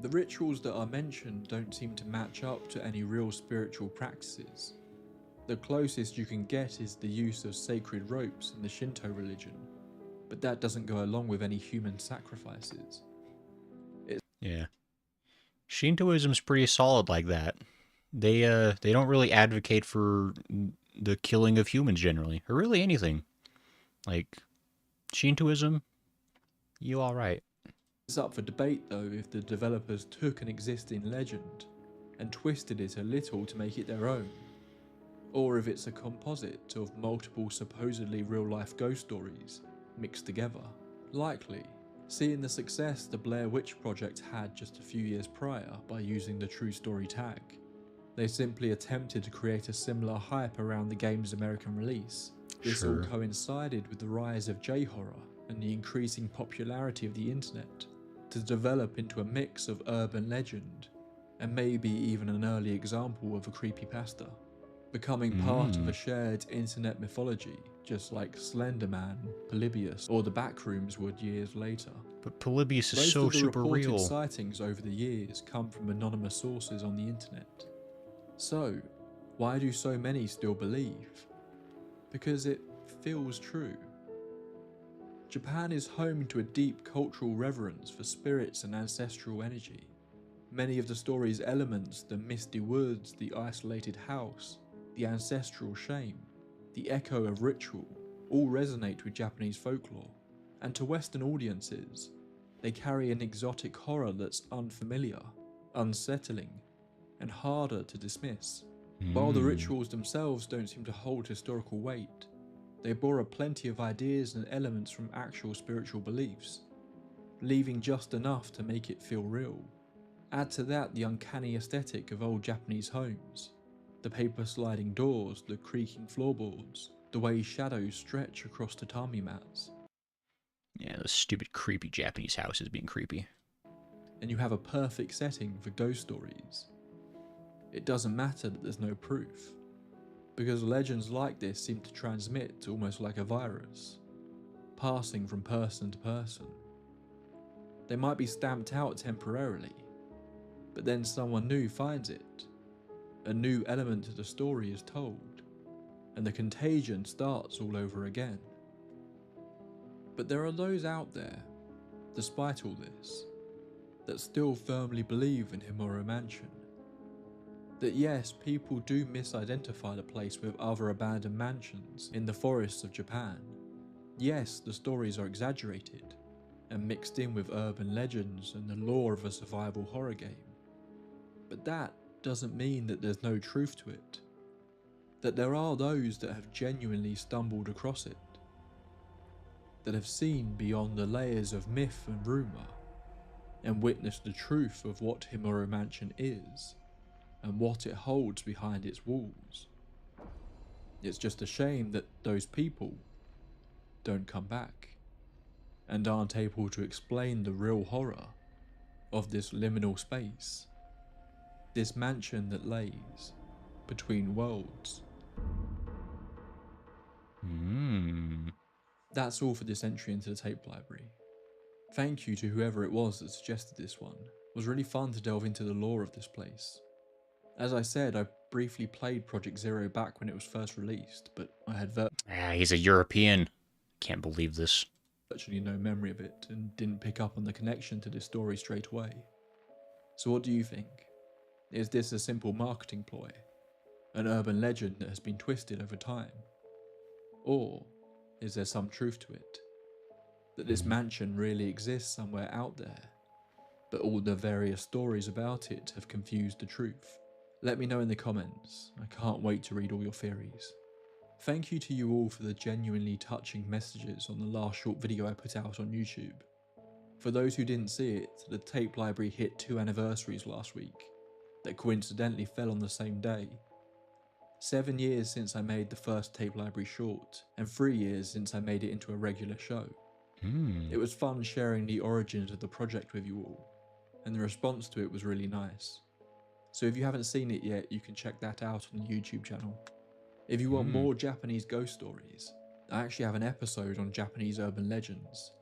The rituals that are mentioned don't seem to match up to any real spiritual practices. The closest you can get is the use of sacred ropes in the Shinto religion, but that doesn't go along with any human sacrifices. Yeah. Shintoism's pretty solid like that. They don't really advocate for the killing of humans generally, or really anything. Like Shintoism, you all right? It's up for debate though if the developers took an existing legend and twisted it a little to make it their own, or if it's a composite of multiple supposedly real-life ghost stories mixed together. Likely, seeing the success the Blair Witch Project had just a few years prior by using the true story tag, they simply attempted to create a similar hype around the game's American release. This all coincided with the rise of J-horror and the increasing popularity of the internet, to to develop into a mix of urban legend and maybe even an early example of a creepypasta, becoming part of a shared internet mythology, just like Slender Man, Polybius, or the Backrooms would years later. But Polybius is Most so of the super reported real. sightings over the years come from anonymous sources on the internet. So, why do so many still believe? Because it feels true. Japan is home to a deep cultural reverence for spirits and ancestral energy. Many of the story's elements, the misty woods, the isolated house, the ancestral shame, the echo of ritual, all resonate with Japanese folklore. And to Western audiences, they carry an exotic horror that's unfamiliar, unsettling, and harder to dismiss. While the rituals themselves don't seem to hold historical weight, they borrow plenty of ideas and elements from actual spiritual beliefs, leaving just enough to make it feel real. Add to that the uncanny aesthetic of old Japanese homes, the paper sliding doors, the creaking floorboards, the way shadows stretch across tatami mats. Yeah, those stupid creepy Japanese houses being creepy. And you have a perfect setting for ghost stories. It doesn't matter that there's no proof, because legends like this seem to transmit almost like a virus, passing from person to person. They might be stamped out temporarily, but then someone new finds it. A new element to the story is told, and the contagion starts all over again. But there are those out there, despite all this, that still firmly believe in Himuro Mansion. That yes, people do misidentify the place with other abandoned mansions in the forests of Japan. Yes, the stories are exaggerated and mixed in with urban legends and the lore of a survival horror game. But that doesn't mean that there's no truth to it. That there are those that have genuinely stumbled across it. That have seen beyond the layers of myth and rumour and witnessed the truth of what Himuro Mansion is and what it holds behind its walls. It's just a shame that those people don't come back and aren't able to explain the real horror of this liminal space, this mansion that lays between worlds. That's all for this entry into the tape library. Thank you to whoever it was that suggested this one. It was really fun to delve into the lore of this place. As I said, I briefly played Project Zero back when it was first released, but I had He's a European. Can't believe this. virtually no memory of it and didn't pick up on the connection to this story straight away. So what do you think? Is this a simple marketing ploy? An urban legend that has been twisted over time? Or is there some truth to it? That this mansion really exists somewhere out there, but all the various stories about it have confused the truth? Let me know in the comments. I can't wait to read all your theories. Thank you to you all for the genuinely touching messages on the last short video I put out on YouTube. For those who didn't see it, the tape library hit 2 anniversaries last week that coincidentally fell on the same day. 7 years since I made the first tape library short, and 3 years since I made it into a regular show. It was fun sharing the origins of the project with you all, and the response to it was really nice. So if you haven't seen it yet, you can check that out on the YouTube channel. If you want more Japanese ghost stories, I actually have an episode on Japanese urban legends.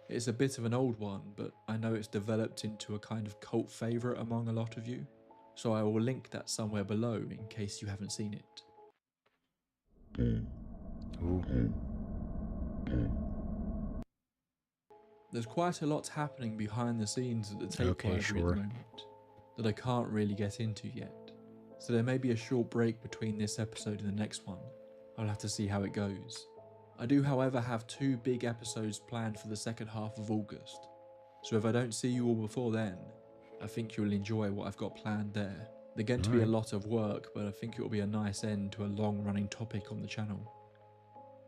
It's a bit of an old one, but I know it's developed into a kind of cult favourite among a lot of you, so I will link that somewhere below in case you haven't seen it. Ooh. There's quite a lot happening behind the scenes at the tape library at the moment that I can't really get into yet, so there may be a short break between this episode and the next one. I'll have to see how it goes. I do however have 2 big episodes planned for the second half of August, so if I don't see you all before then, I think you'll enjoy what I've got planned there. They're going to be a lot of work, but I think it will be a nice end to a long running topic on the channel.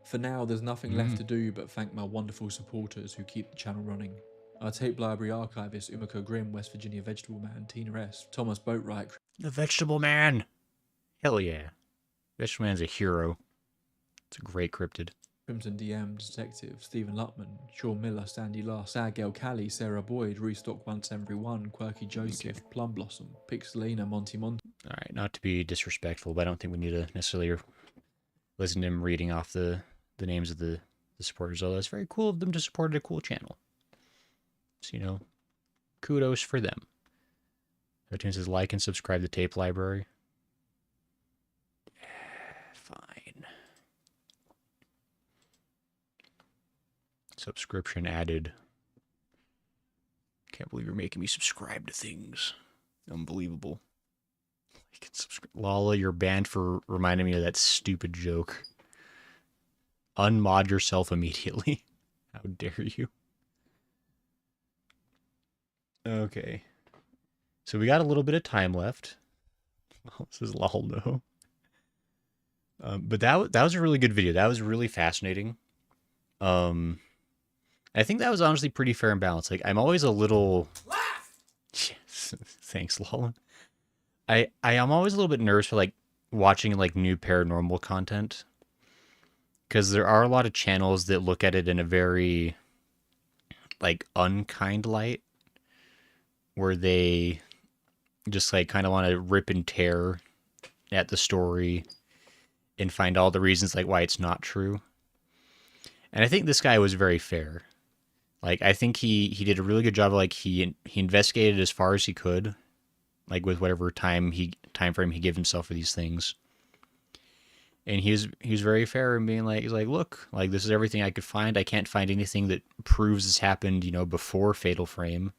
For now, there's nothing left to do but thank my wonderful supporters who keep the channel running. Our tape library archivist Umiko Grimm, West Virginia Vegetable Man, Tina S, Thomas Boatwright, The Vegetable Man! Hell yeah. Vegetable Man's a hero. It's a great cryptid. Crimson DM, Detective, Stephen Lutman, Sean Miller, Sandy Luss, Sagel Callie, Sarah Boyd, Restock 171, Quirky Joseph, Plum Blossom, Pixelina, Monty Monty. All right, not to be disrespectful, but I don't think we need to necessarily listen to him reading off the names of the supporters, although it's very cool of them to support a cool channel. So, you know, kudos for them. iTunes says like and subscribe to Tape Library. Fine. Subscription added. Can't believe you're making me subscribe to things. Unbelievable. Like and subscribe. Lala, you're banned for reminding me of that stupid joke. Unmod yourself immediately. How dare you? Okay. So we got a little bit of time left. This is lol no. But that was a really good video. That was really fascinating. I think that was honestly pretty fair and balanced. Like I'm always a little thanks, lol. I am always a little bit nervous for like watching like new paranormal content. Because there are a lot of channels that look at it in a very like unkind light. Where they just like kind of want to rip and tear at the story and find all the reasons like why it's not true. And I think this guy was very fair. Like I think he did a really good job. Like he investigated as far as he could, like with whatever time frame he gave himself for these things. And he was very fair in being like, he's like, look, like this is everything I could find. I can't find anything that proves this happened, you know, before Fatal Frame.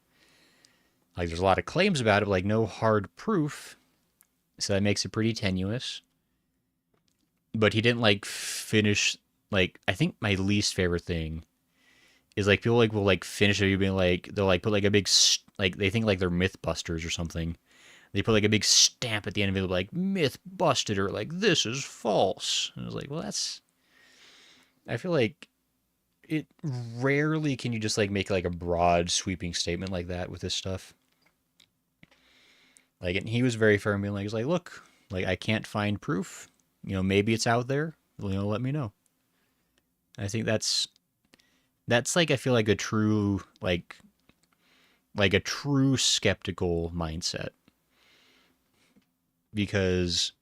Like there's a lot of claims about it, but like no hard proof. So that makes it pretty tenuous. But he didn't like finish, like, I think my least favorite thing is like people like will like finish it being like, they'll like put like a big, like they think like they're Mythbusters or something. They put like a big stamp at the end of it like myth busted or like this is false. And I was like, well I feel like it rarely can you just like make like a broad sweeping statement like that with this stuff. Like, and he was very fair and being like, he's like, look, like I can't find proof. You know, maybe it's out there. You know, let me know. I think that's like I feel like a true like a true skeptical mindset. Because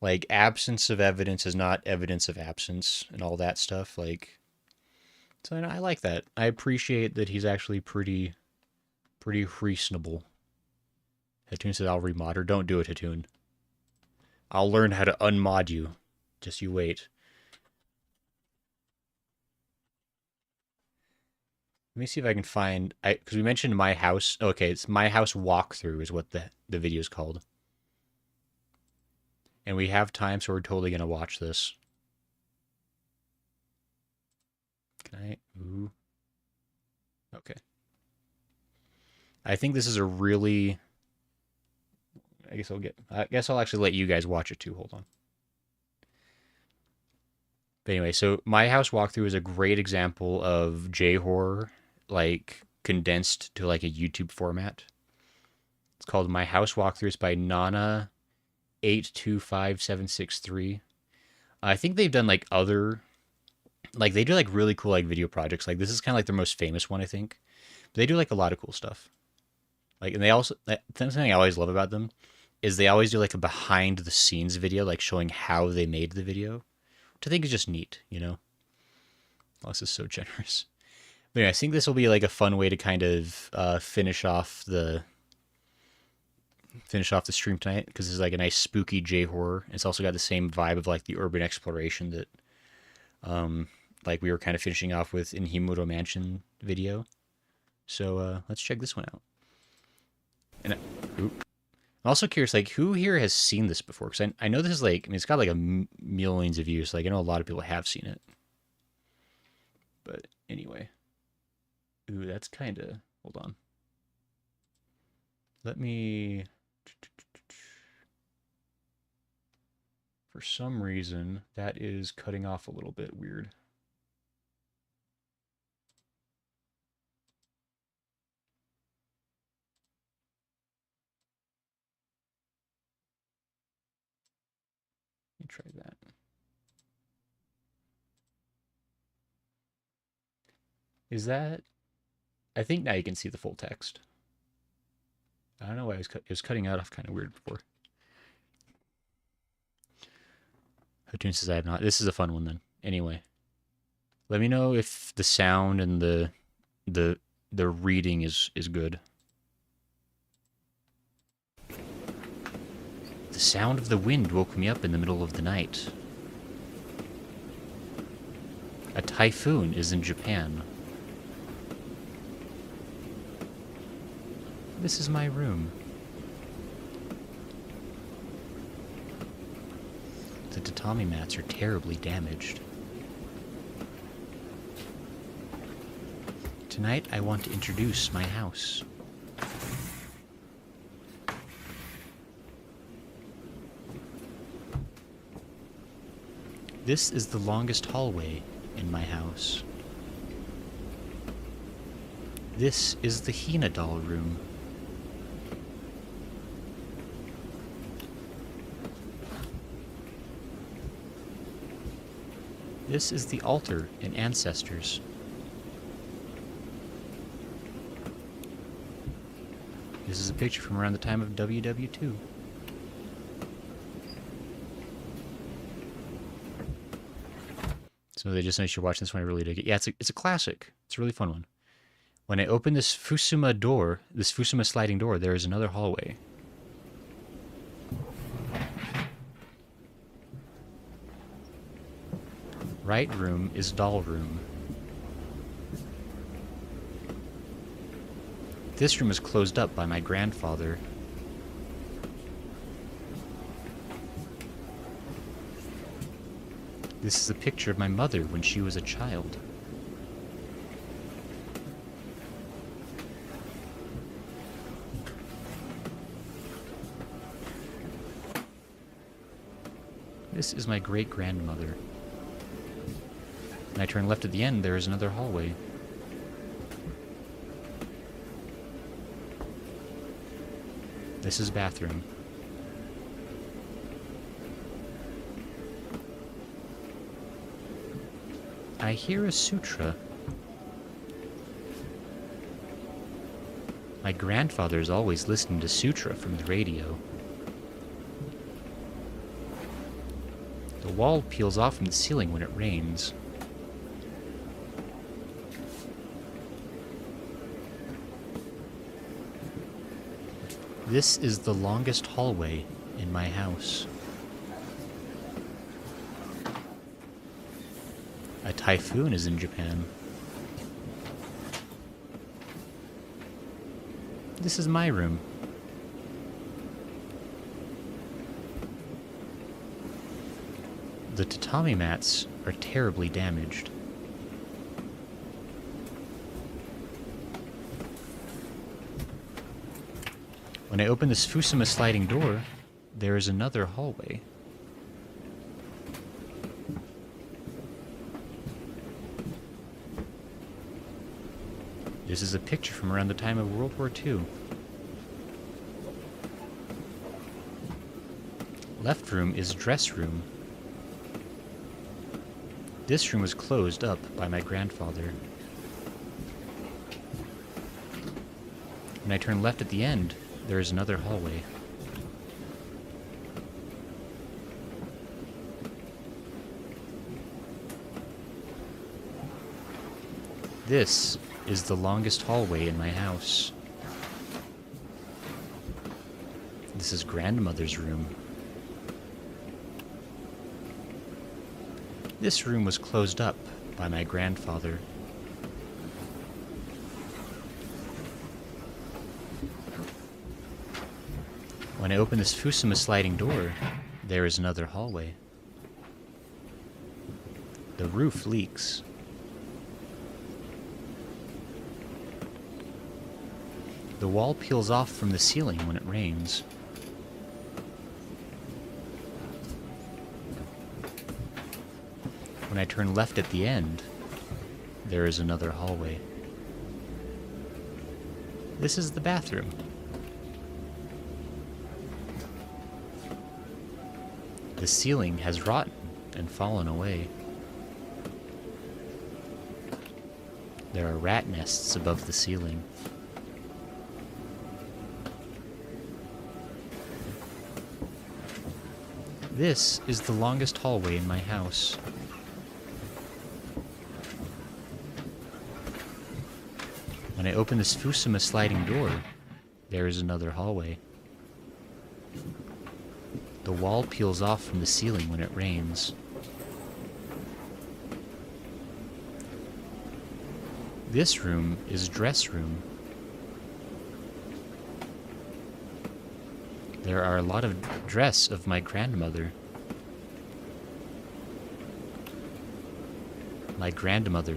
like absence of evidence is not evidence of absence and all that stuff. Like, so I like that. I appreciate that he's actually pretty reasonable. Hatun says I'll remod her. Don't do it, Hatun. I'll learn how to unmod you. Just you wait. Let me see if I can find, because we mentioned my house. Okay, it's my house walkthrough is what the video is called. And we have time, so we're totally going to watch this. Can I? Ooh. Okay. I think this is a really... I guess I'll actually let you guys watch it too. Hold on. But anyway, so my house walkthrough is a great example of J-horror, like condensed to like a YouTube format. It's called My House Walkthrough. It's by Nana825763. I think they've done like other, like they do like really cool like video projects. Like this is kind of like their most famous one, I think. But they do like a lot of cool stuff. Like, and they also, something I always love about them is they always do like a behind the scenes video, like showing how they made the video, which I think is just neat, you know? Oh, this is so generous. But anyway, I think this will be like a fun way to kind of finish off the stream tonight, because this is like a nice spooky J-horror. It's also got the same vibe of like the urban exploration that like we were kind of finishing off with in Himuro Mansion video. So let's check this one out. And I'm also curious, like, who here has seen this before? Because I know this is like, I mean, it's got like millions of views. Like, I know a lot of people have seen it. But anyway. Ooh, that's kind of, hold on. Let me, for some reason, that is cutting off a little bit weird. Let me try that. Is that... I think now you can see the full text. I don't know why it was cutting out off kind of weird before. Hatun says I have not. This is a fun one then. Anyway. Let me know if the sound and the reading is good. The sound of the wind woke me up in the middle of the night. A typhoon is in Japan. This is my room. The tatami mats are terribly damaged. Tonight I want to introduce my house. This is the longest hallway in my house. This is the Hina doll room. This is the altar and ancestors. This is a picture from around the time of WW2. So they just know you're watching this one. I really dig it. Yeah, it's a classic. It's a really fun one. When I open this Fusuma door, this Fusuma sliding door, there is another hallway. Right room is doll room. This room is closed up by my grandfather. This is a picture of my mother when she was a child. This is my great-grandmother. When I turn left at the end, there is another hallway. This is bathroom. I hear a sutra. My grandfather's always listening to sutra from the radio. The wall peels off from the ceiling when it rains. This is the longest hallway in my house. A typhoon is in Japan. This is my room. The tatami mats are terribly damaged. When I open this Fusuma sliding door, there is another hallway. This is a picture from around the time of World War II. Left room is dress room. This room was closed up by my grandfather. When I turn left at the end, there is another hallway. This is the longest hallway in my house. This is grandmother's room. This room was closed up by my grandfather. When I open this Fusuma sliding door, there is another hallway. The roof leaks. The wall peels off from the ceiling when it rains. When I turn left at the end, there is another hallway. This is the bathroom. The ceiling has rotten and fallen away. There are rat nests above the ceiling. This is the longest hallway in my house. When I open this Fusuma sliding door, there is another hallway. The wall peels off from the ceiling when it rains. This room is dress room. There are a lot of dress of my grandmother. My grandmother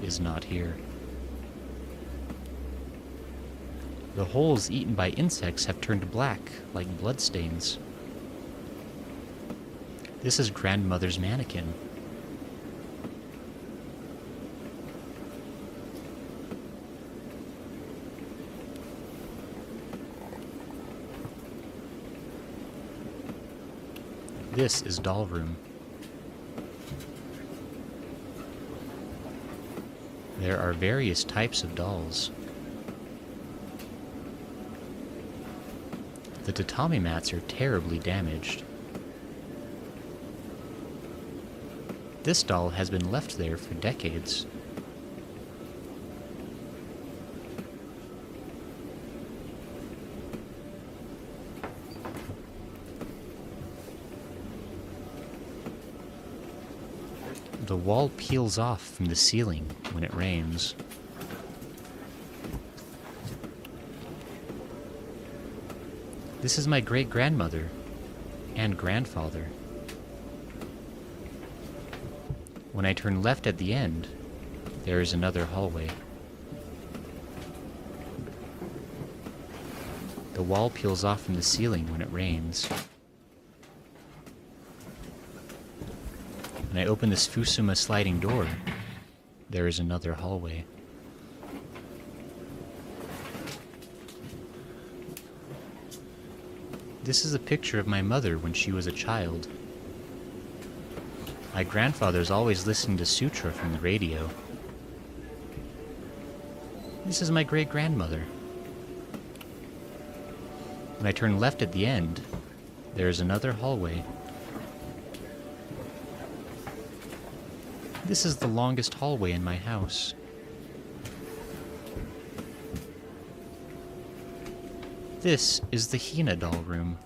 is not here. The holes eaten by insects have turned black, like bloodstains. This is grandmother's mannequin. This is doll room. There are various types of dolls. The tatami mats are terribly damaged. This doll has been left there for decades. The wall peels off from the ceiling when it rains. This is my great-grandmother and grandfather. When I turn left at the end, there is another hallway. The wall peels off from the ceiling when it rains. When I open this Fusuma sliding door, there is another hallway. This is a picture of my mother when she was a child. My grandfather's always listening to sutra from the radio. This is my great-grandmother. When I turn left at the end, there is another hallway. This is the longest hallway in my house. This is the Hina doll room.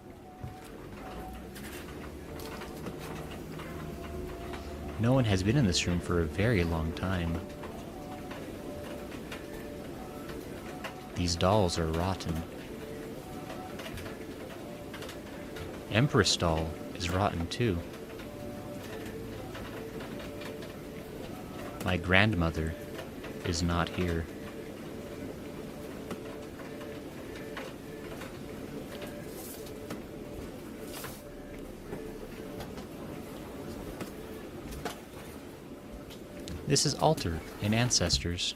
No one has been in this room for a very long time. These dolls are rotten. Empress doll is rotten too. My grandmother is not here. This is altar and ancestors.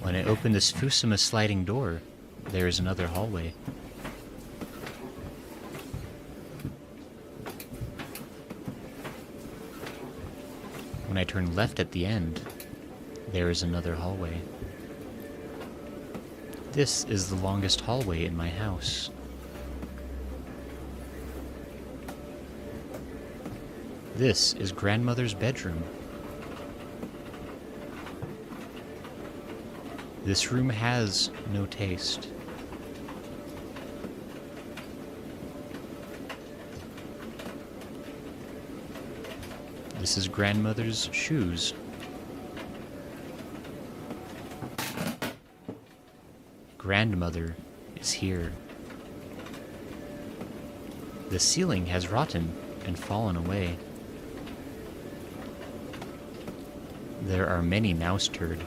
When I open this Fusuma sliding door, there is another hallway. When I turn left at the end, there is another hallway. This is the longest hallway in my house. This is grandmother's bedroom. This room has no taste. This is grandmother's shoes. Grandmother is here. The ceiling has rotten and fallen away. There are many mouse turd.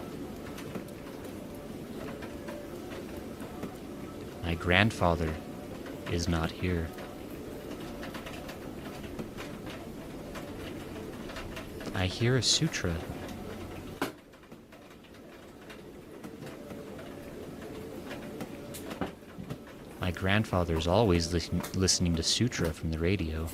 My grandfather is not here. I hear a sutra. My grandfather's always listening to sutra from the radio.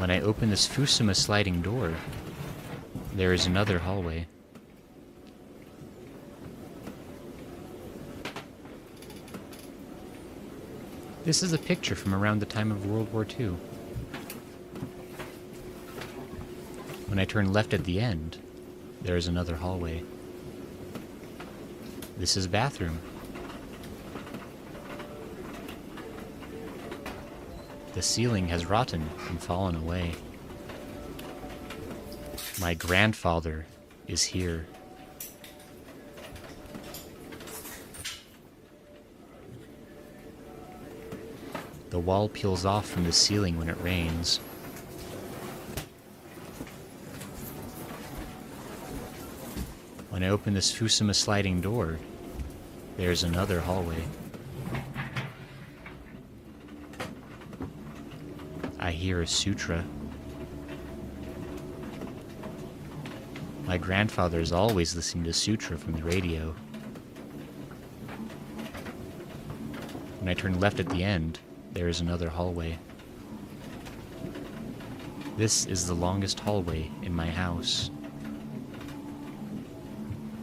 When I open this Fusuma sliding door, there is another hallway. This is a picture from around the time of World War II. When I turn left at the end, there is another hallway. This is a bathroom. The ceiling has rotten and fallen away. My grandfather is here. The wall peels off from the ceiling when it rains. When I open this Fusuma sliding door, there's another hallway. I hear a sutra. My grandfather is always listening to sutra from the radio. When I turn left at the end, there is another hallway. This is the longest hallway in my house.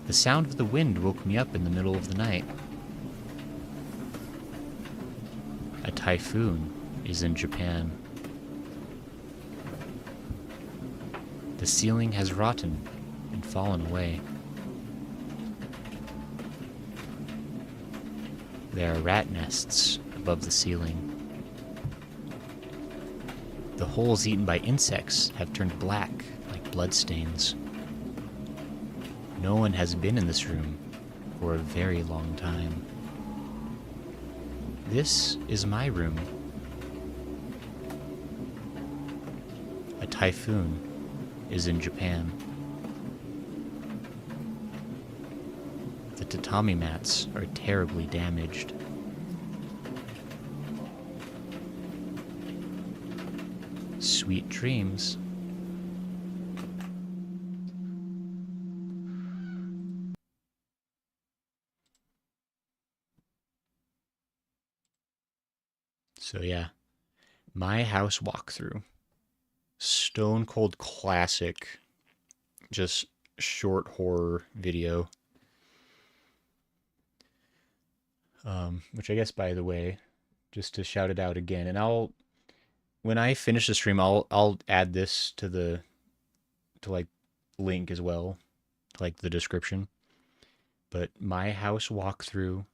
The sound of the wind woke me up in the middle of the night. A typhoon is in Japan. The ceiling has rotten and fallen away. There are rat nests above the ceiling. The holes eaten by insects have turned black like bloodstains. No one has been in this room for a very long time. This is my room. A typhoon is in Japan. The tatami mats are terribly damaged. Sweet dreams. So yeah, my house walkthrough. Stone cold classic, just short horror video. Which I guess, by the way, just to shout it out again, and when I finish the stream, I'll add this to like link as well, to like the description. But my house walkthrough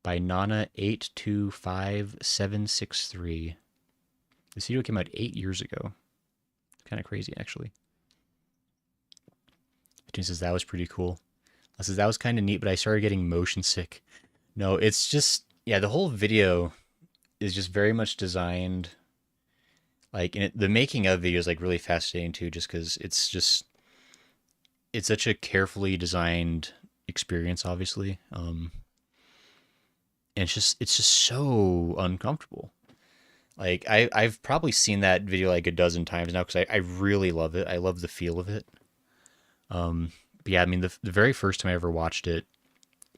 by Nana825763. This video came out 8 years ago. Kind of crazy, actually. It says that was pretty cool. I says that was kind of neat, but I started getting motion sick. No, it's just, yeah, the whole video is just very much designed, like, the making of video is like really fascinating too, just because it's such a carefully designed experience, obviously. And it's just so uncomfortable. Like, I've probably seen that video like a dozen times now because I really love it. I love the feel of it. But yeah, I mean, the very first time I ever watched it,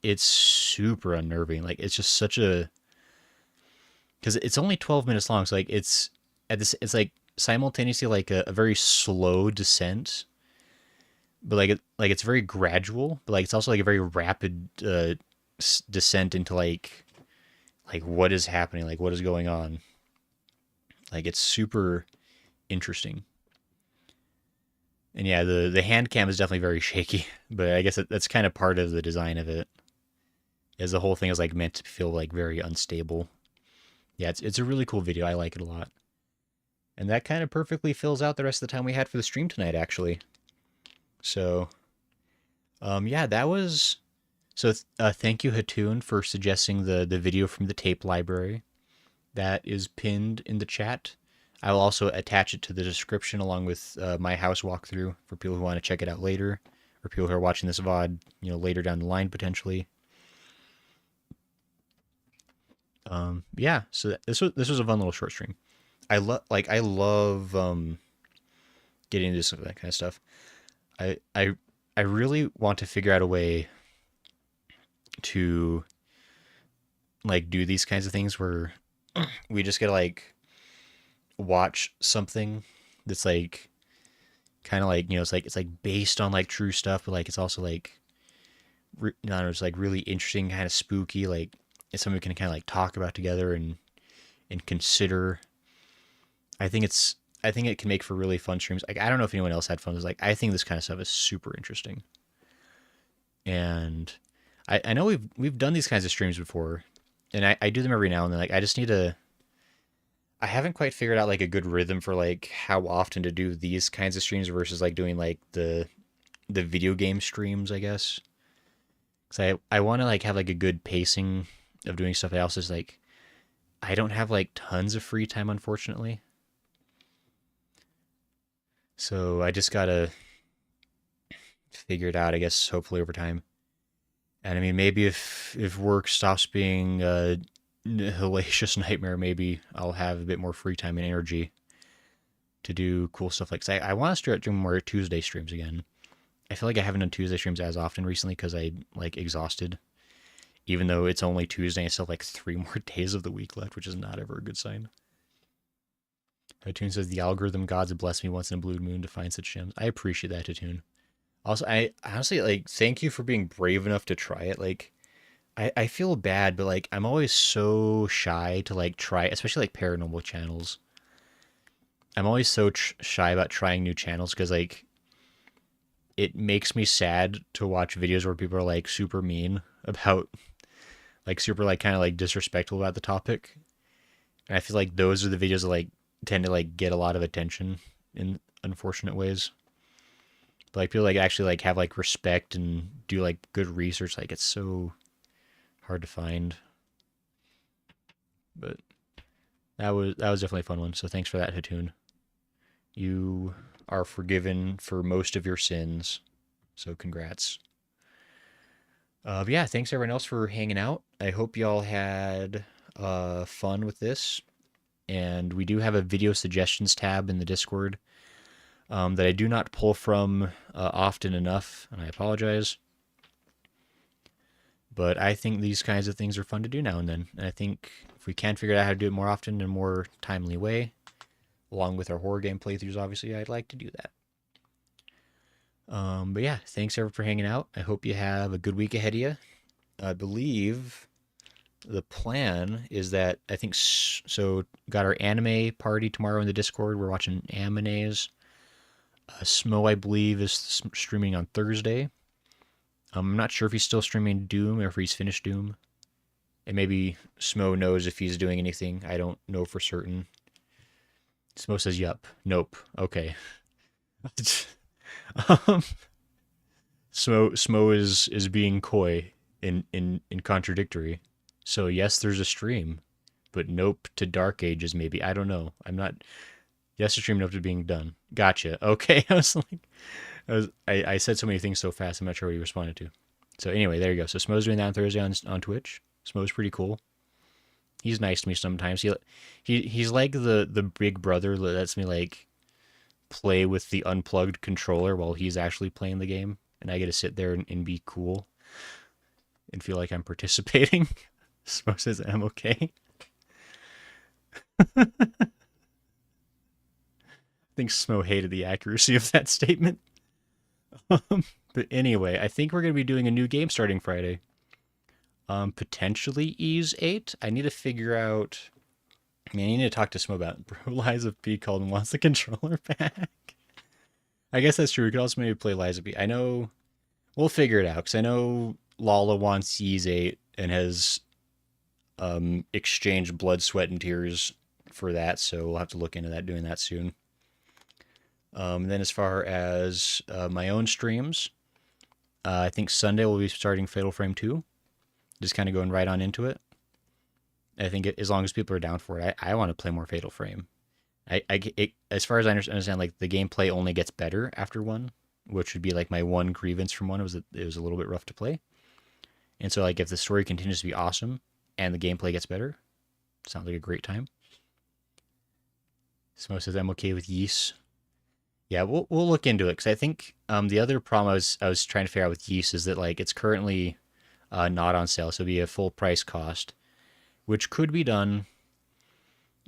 it's super unnerving. Like, it's just such a, because it's only 12 minutes long, so like it's like simultaneously like a very slow descent, but like it's very gradual, but like it's also like a very rapid descent into like what is happening, like what is going on. Like, it's super interesting. And yeah, the hand cam is definitely very shaky, but I guess that's kind of part of the design of it, as the whole thing is like meant to feel like very unstable. Yeah, it's a really cool video. I like it a lot. And that kind of perfectly fills out the rest of the time we had for the stream tonight, actually. So, yeah, that was... So, thank you, Hatun, for suggesting the video from the tape library. That is pinned in the chat. I will also attach it to the description along with my house walkthrough for people who want to check it out later, or people who are watching this VOD, later down the line potentially. Yeah, so this was a fun little short stream. I love getting into some of that kind of stuff. I really want to figure out a way to like do these kinds of things where we just get to like watch something that's like kind of like, it's like based on like true stuff, but like it's also like I don't know, it's like really interesting, kind of spooky. Like it's something we can kind of like talk about together and consider. I think it's I think it can make for really fun streams. Like I don't know if anyone else had fun. It's like I think this kind of stuff is super interesting, and I know we've done these kinds of streams before, and I do them every now and then. Like I just need to. I haven't quite figured out like a good rhythm for like how often to do these kinds of streams versus like doing like the video game streams, I guess. Cause I want to like have like a good pacing of doing stuff. I also just like I don't have like tons of free time, unfortunately. So I just gotta figure it out, I guess, hopefully over time. And I mean, maybe if work stops being a hellacious nightmare, maybe I'll have a bit more free time and energy to do cool stuff. Like, say, I want to start doing more Tuesday streams again. I feel like I haven't done Tuesday streams as often recently because I like exhausted. Even though it's only Tuesday, I still have like 3 more days of the week left, which is not ever a good sign. Hatun says the algorithm gods bless me once in a blue moon to find such gems. I appreciate that, Hatun. Also, I honestly like thank you for being brave enough to try it. Like, I feel bad, but like I'm always so shy to like try, especially like paranormal channels. I'm always so shy about trying new channels because like it makes me sad to watch videos where people are like super mean about like super like kind of like disrespectful about the topic. And I feel like those are the videos that like tend to like get a lot of attention in unfortunate ways. But like people like actually like have like respect and do like good research. Like it's so hard to find. But that was definitely a fun one. So thanks for that, Hatun. You are forgiven for most of your sins. So congrats. But yeah, thanks everyone else for hanging out. I hope y'all had fun with this. And we do have a video suggestions tab in the Discord that I do not pull from often enough, and I apologize. But I think these kinds of things are fun to do now and then. And I think if we can figure out how to do it more often in a more timely way, along with our horror game playthroughs, obviously, I'd like to do that. But yeah, thanks everyone for hanging out. I hope you have a good week ahead of you. I believe the plan is that I think so. Got our anime party tomorrow in the Discord. We're watching animes. Smo, I believe, is streaming on Thursday. I'm not sure if he's still streaming Doom or if he's finished Doom. And maybe Smo knows if he's doing anything. I don't know for certain. Smo says, yup. Nope. Okay. Smo is being coy in contradictory. So yes, there's a stream, but nope to Dark Ages maybe. I don't know. I'm not. Yes, a stream, nope to being done. Gotcha. Okay. I said so many things so fast. I'm not sure what you responded to. So anyway, there you go. So Smo's doing that on Thursday on Twitch. Smo's pretty cool. He's nice to me sometimes. He's like the big brother that lets me like play with the unplugged controller while he's actually playing the game, and I get to sit there and be cool and feel like I'm participating. Smo says I'm okay. I think Smo hated the accuracy of that statement. But anyway, I think we're going to be doing a new game starting Friday. Potentially Ease 8. I need to figure out... Man, you need to talk to Smo about it. Bro, Liza P called and wants the controller back. I guess that's true. We could also maybe play Liza P. I know... We'll figure it out, because I know Lala wants Ease 8 and has exchanged blood, sweat, and tears for that, so we'll have to look into that, doing that soon. Then as far as my own streams, I think Sunday we'll be starting Fatal Frame 2. Just kind of going right on into it. I think as long as people are down for it, I want to play more Fatal Frame. As far as I understand, like the gameplay only gets better after 1, which would be like my one grievance from 1. It was a little bit rough to play. And so like if the story continues to be awesome and the gameplay gets better, sounds like a great time. Smo says I'm okay with Yeast. Yeah, we'll look into it, because I think the other problem I was trying to figure out with Yeast is that like it's currently not on sale, so it'd be a full price cost, which could be done,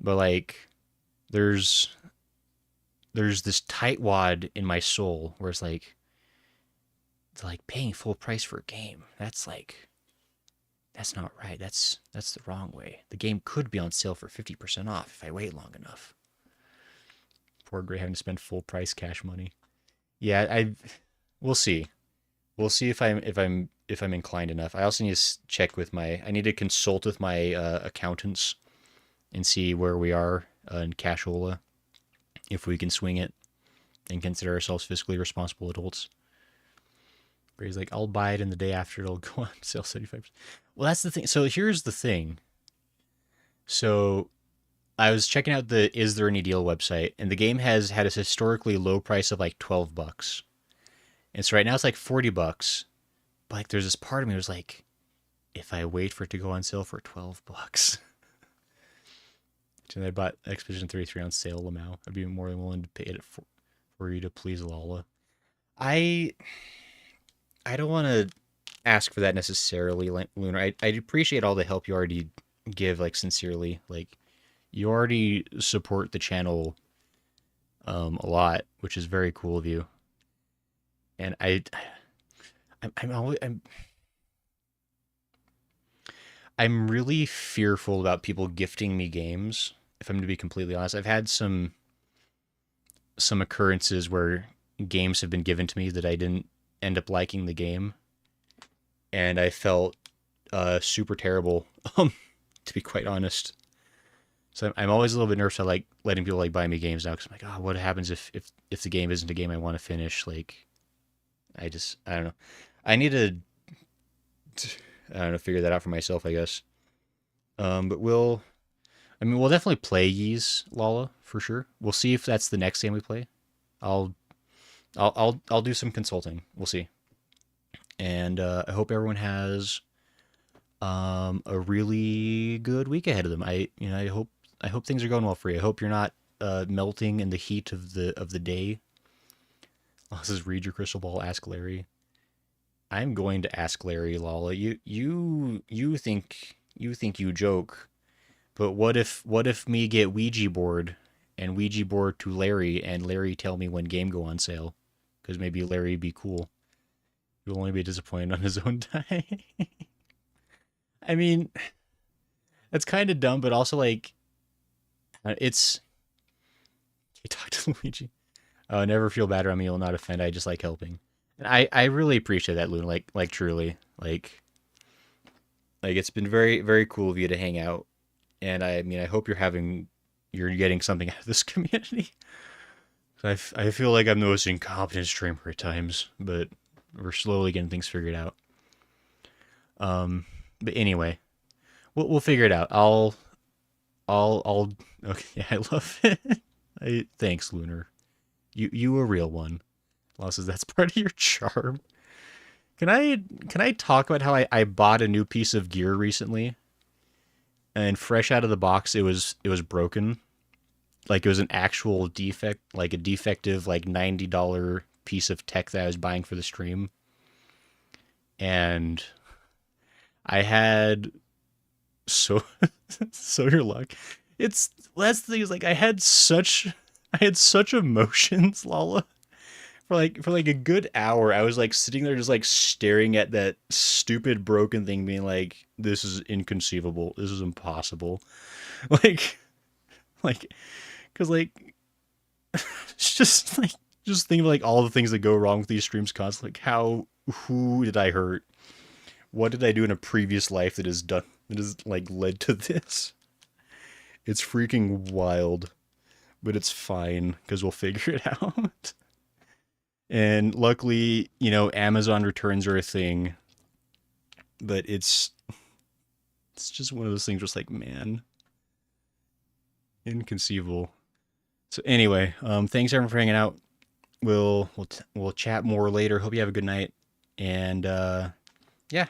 but like there's there's this tightwad in my soul where it's like paying full price for a game. That's not right. That's the wrong way. The game could be on sale for 50% off if I wait long enough. Poor Gray having to spend full price cash money. Yeah, we'll see. We'll see if I'm inclined enough. I also need to check with I need to consult with my accountants and see where we are in cashola, if we can swing it and consider ourselves fiscally responsible adults. He's like, I'll buy it in the day after it'll go on sale 75%. Well, that's the thing. So here's the thing. So I was checking out the Is There Any Deal website, and the game has had a historically low price of like $12. And so right now it's like $40. But like there's this part of me that was like, if I wait for it to go on sale for $12. And I bought Expedition 33 on sale, Lamau. I'd be more than willing to pay it for you to please Lala. I don't want to ask for that necessarily, Lunar. I appreciate all the help you already give, like, sincerely. Like, you already support the channel a lot, which is very cool of you. And I'm really fearful about people gifting me games, if I'm to be completely honest. I've had some occurrences where games have been given to me that I didn't end up liking the game, and I felt super terrible, to be quite honest. So I'm always a little bit nervous. I like letting people like buy me games now, because I'm like, oh, what happens if the game isn't a game I want to finish? Like, I don't know. I need to, I don't know, figure that out for myself, I guess. But we'll definitely play Ys Lala for sure. We'll see if that's the next game we play. I'll do some consulting. We'll see. And I hope everyone has a really good week ahead of them. I hope things are going well for you. I hope you're not melting in the heat of the day. This is read your crystal ball, ask Larry. I'm going to ask Larry, Lala. You think you joke, but what if me get Ouija board and Ouija board to Larry, and Larry tell me when game go on sale? Because maybe Larry be cool. He'll only be disappointed on his own time. I mean, that's kind of dumb, but also like, it's. You talk to Luigi. Never feel bad around me. You'll not offend. I just like helping. And I really appreciate that, Luna. Like truly, like it's been very, very cool of you to hang out. And I mean, I hope you're getting something out of this community. I feel like I'm the most incompetent streamer at times, but we're slowly getting things figured out. But anyway, we'll figure it out. I'll okay. Yeah, I love it. Thanks, Lunar. You a real one. Law says that's part of your charm. Can I talk about how I bought a new piece of gear recently, and fresh out of the box it was broken. Like it was an actual defect, like a defective, like $90 piece of tech that I was buying for the stream. And I had so your luck. That's the thing, is like I had such emotions, Lala. For like a good hour, I was like sitting there just like staring at that stupid broken thing, being like, this is inconceivable. This is impossible. Like because like it's just like think of like all the things that go wrong with these streams constantly. Like who did I hurt? What did I do in a previous life that has like led to this? It's freaking wild, but it's fine because we'll figure it out. And luckily, Amazon returns are a thing, but it's just one of those things just like, man, inconceivable. So anyway, thanks everyone for hanging out. We'll chat more later. Hope you have a good night. And yeah.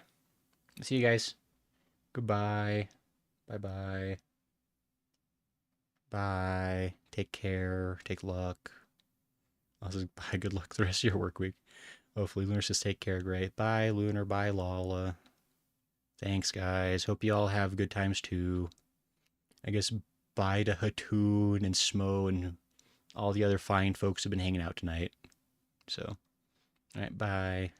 See you guys. Goodbye. Bye-bye. Bye. Take care. Take luck. Also, bye. Good luck the rest of your work week. Hopefully Lunar says take care. Great. Bye, Lunar. Bye, Lala. Thanks, guys. Hope you all have good times too. I guess bye to Hatoon and Smo and all the other fine folks have been hanging out tonight. So, all right, bye.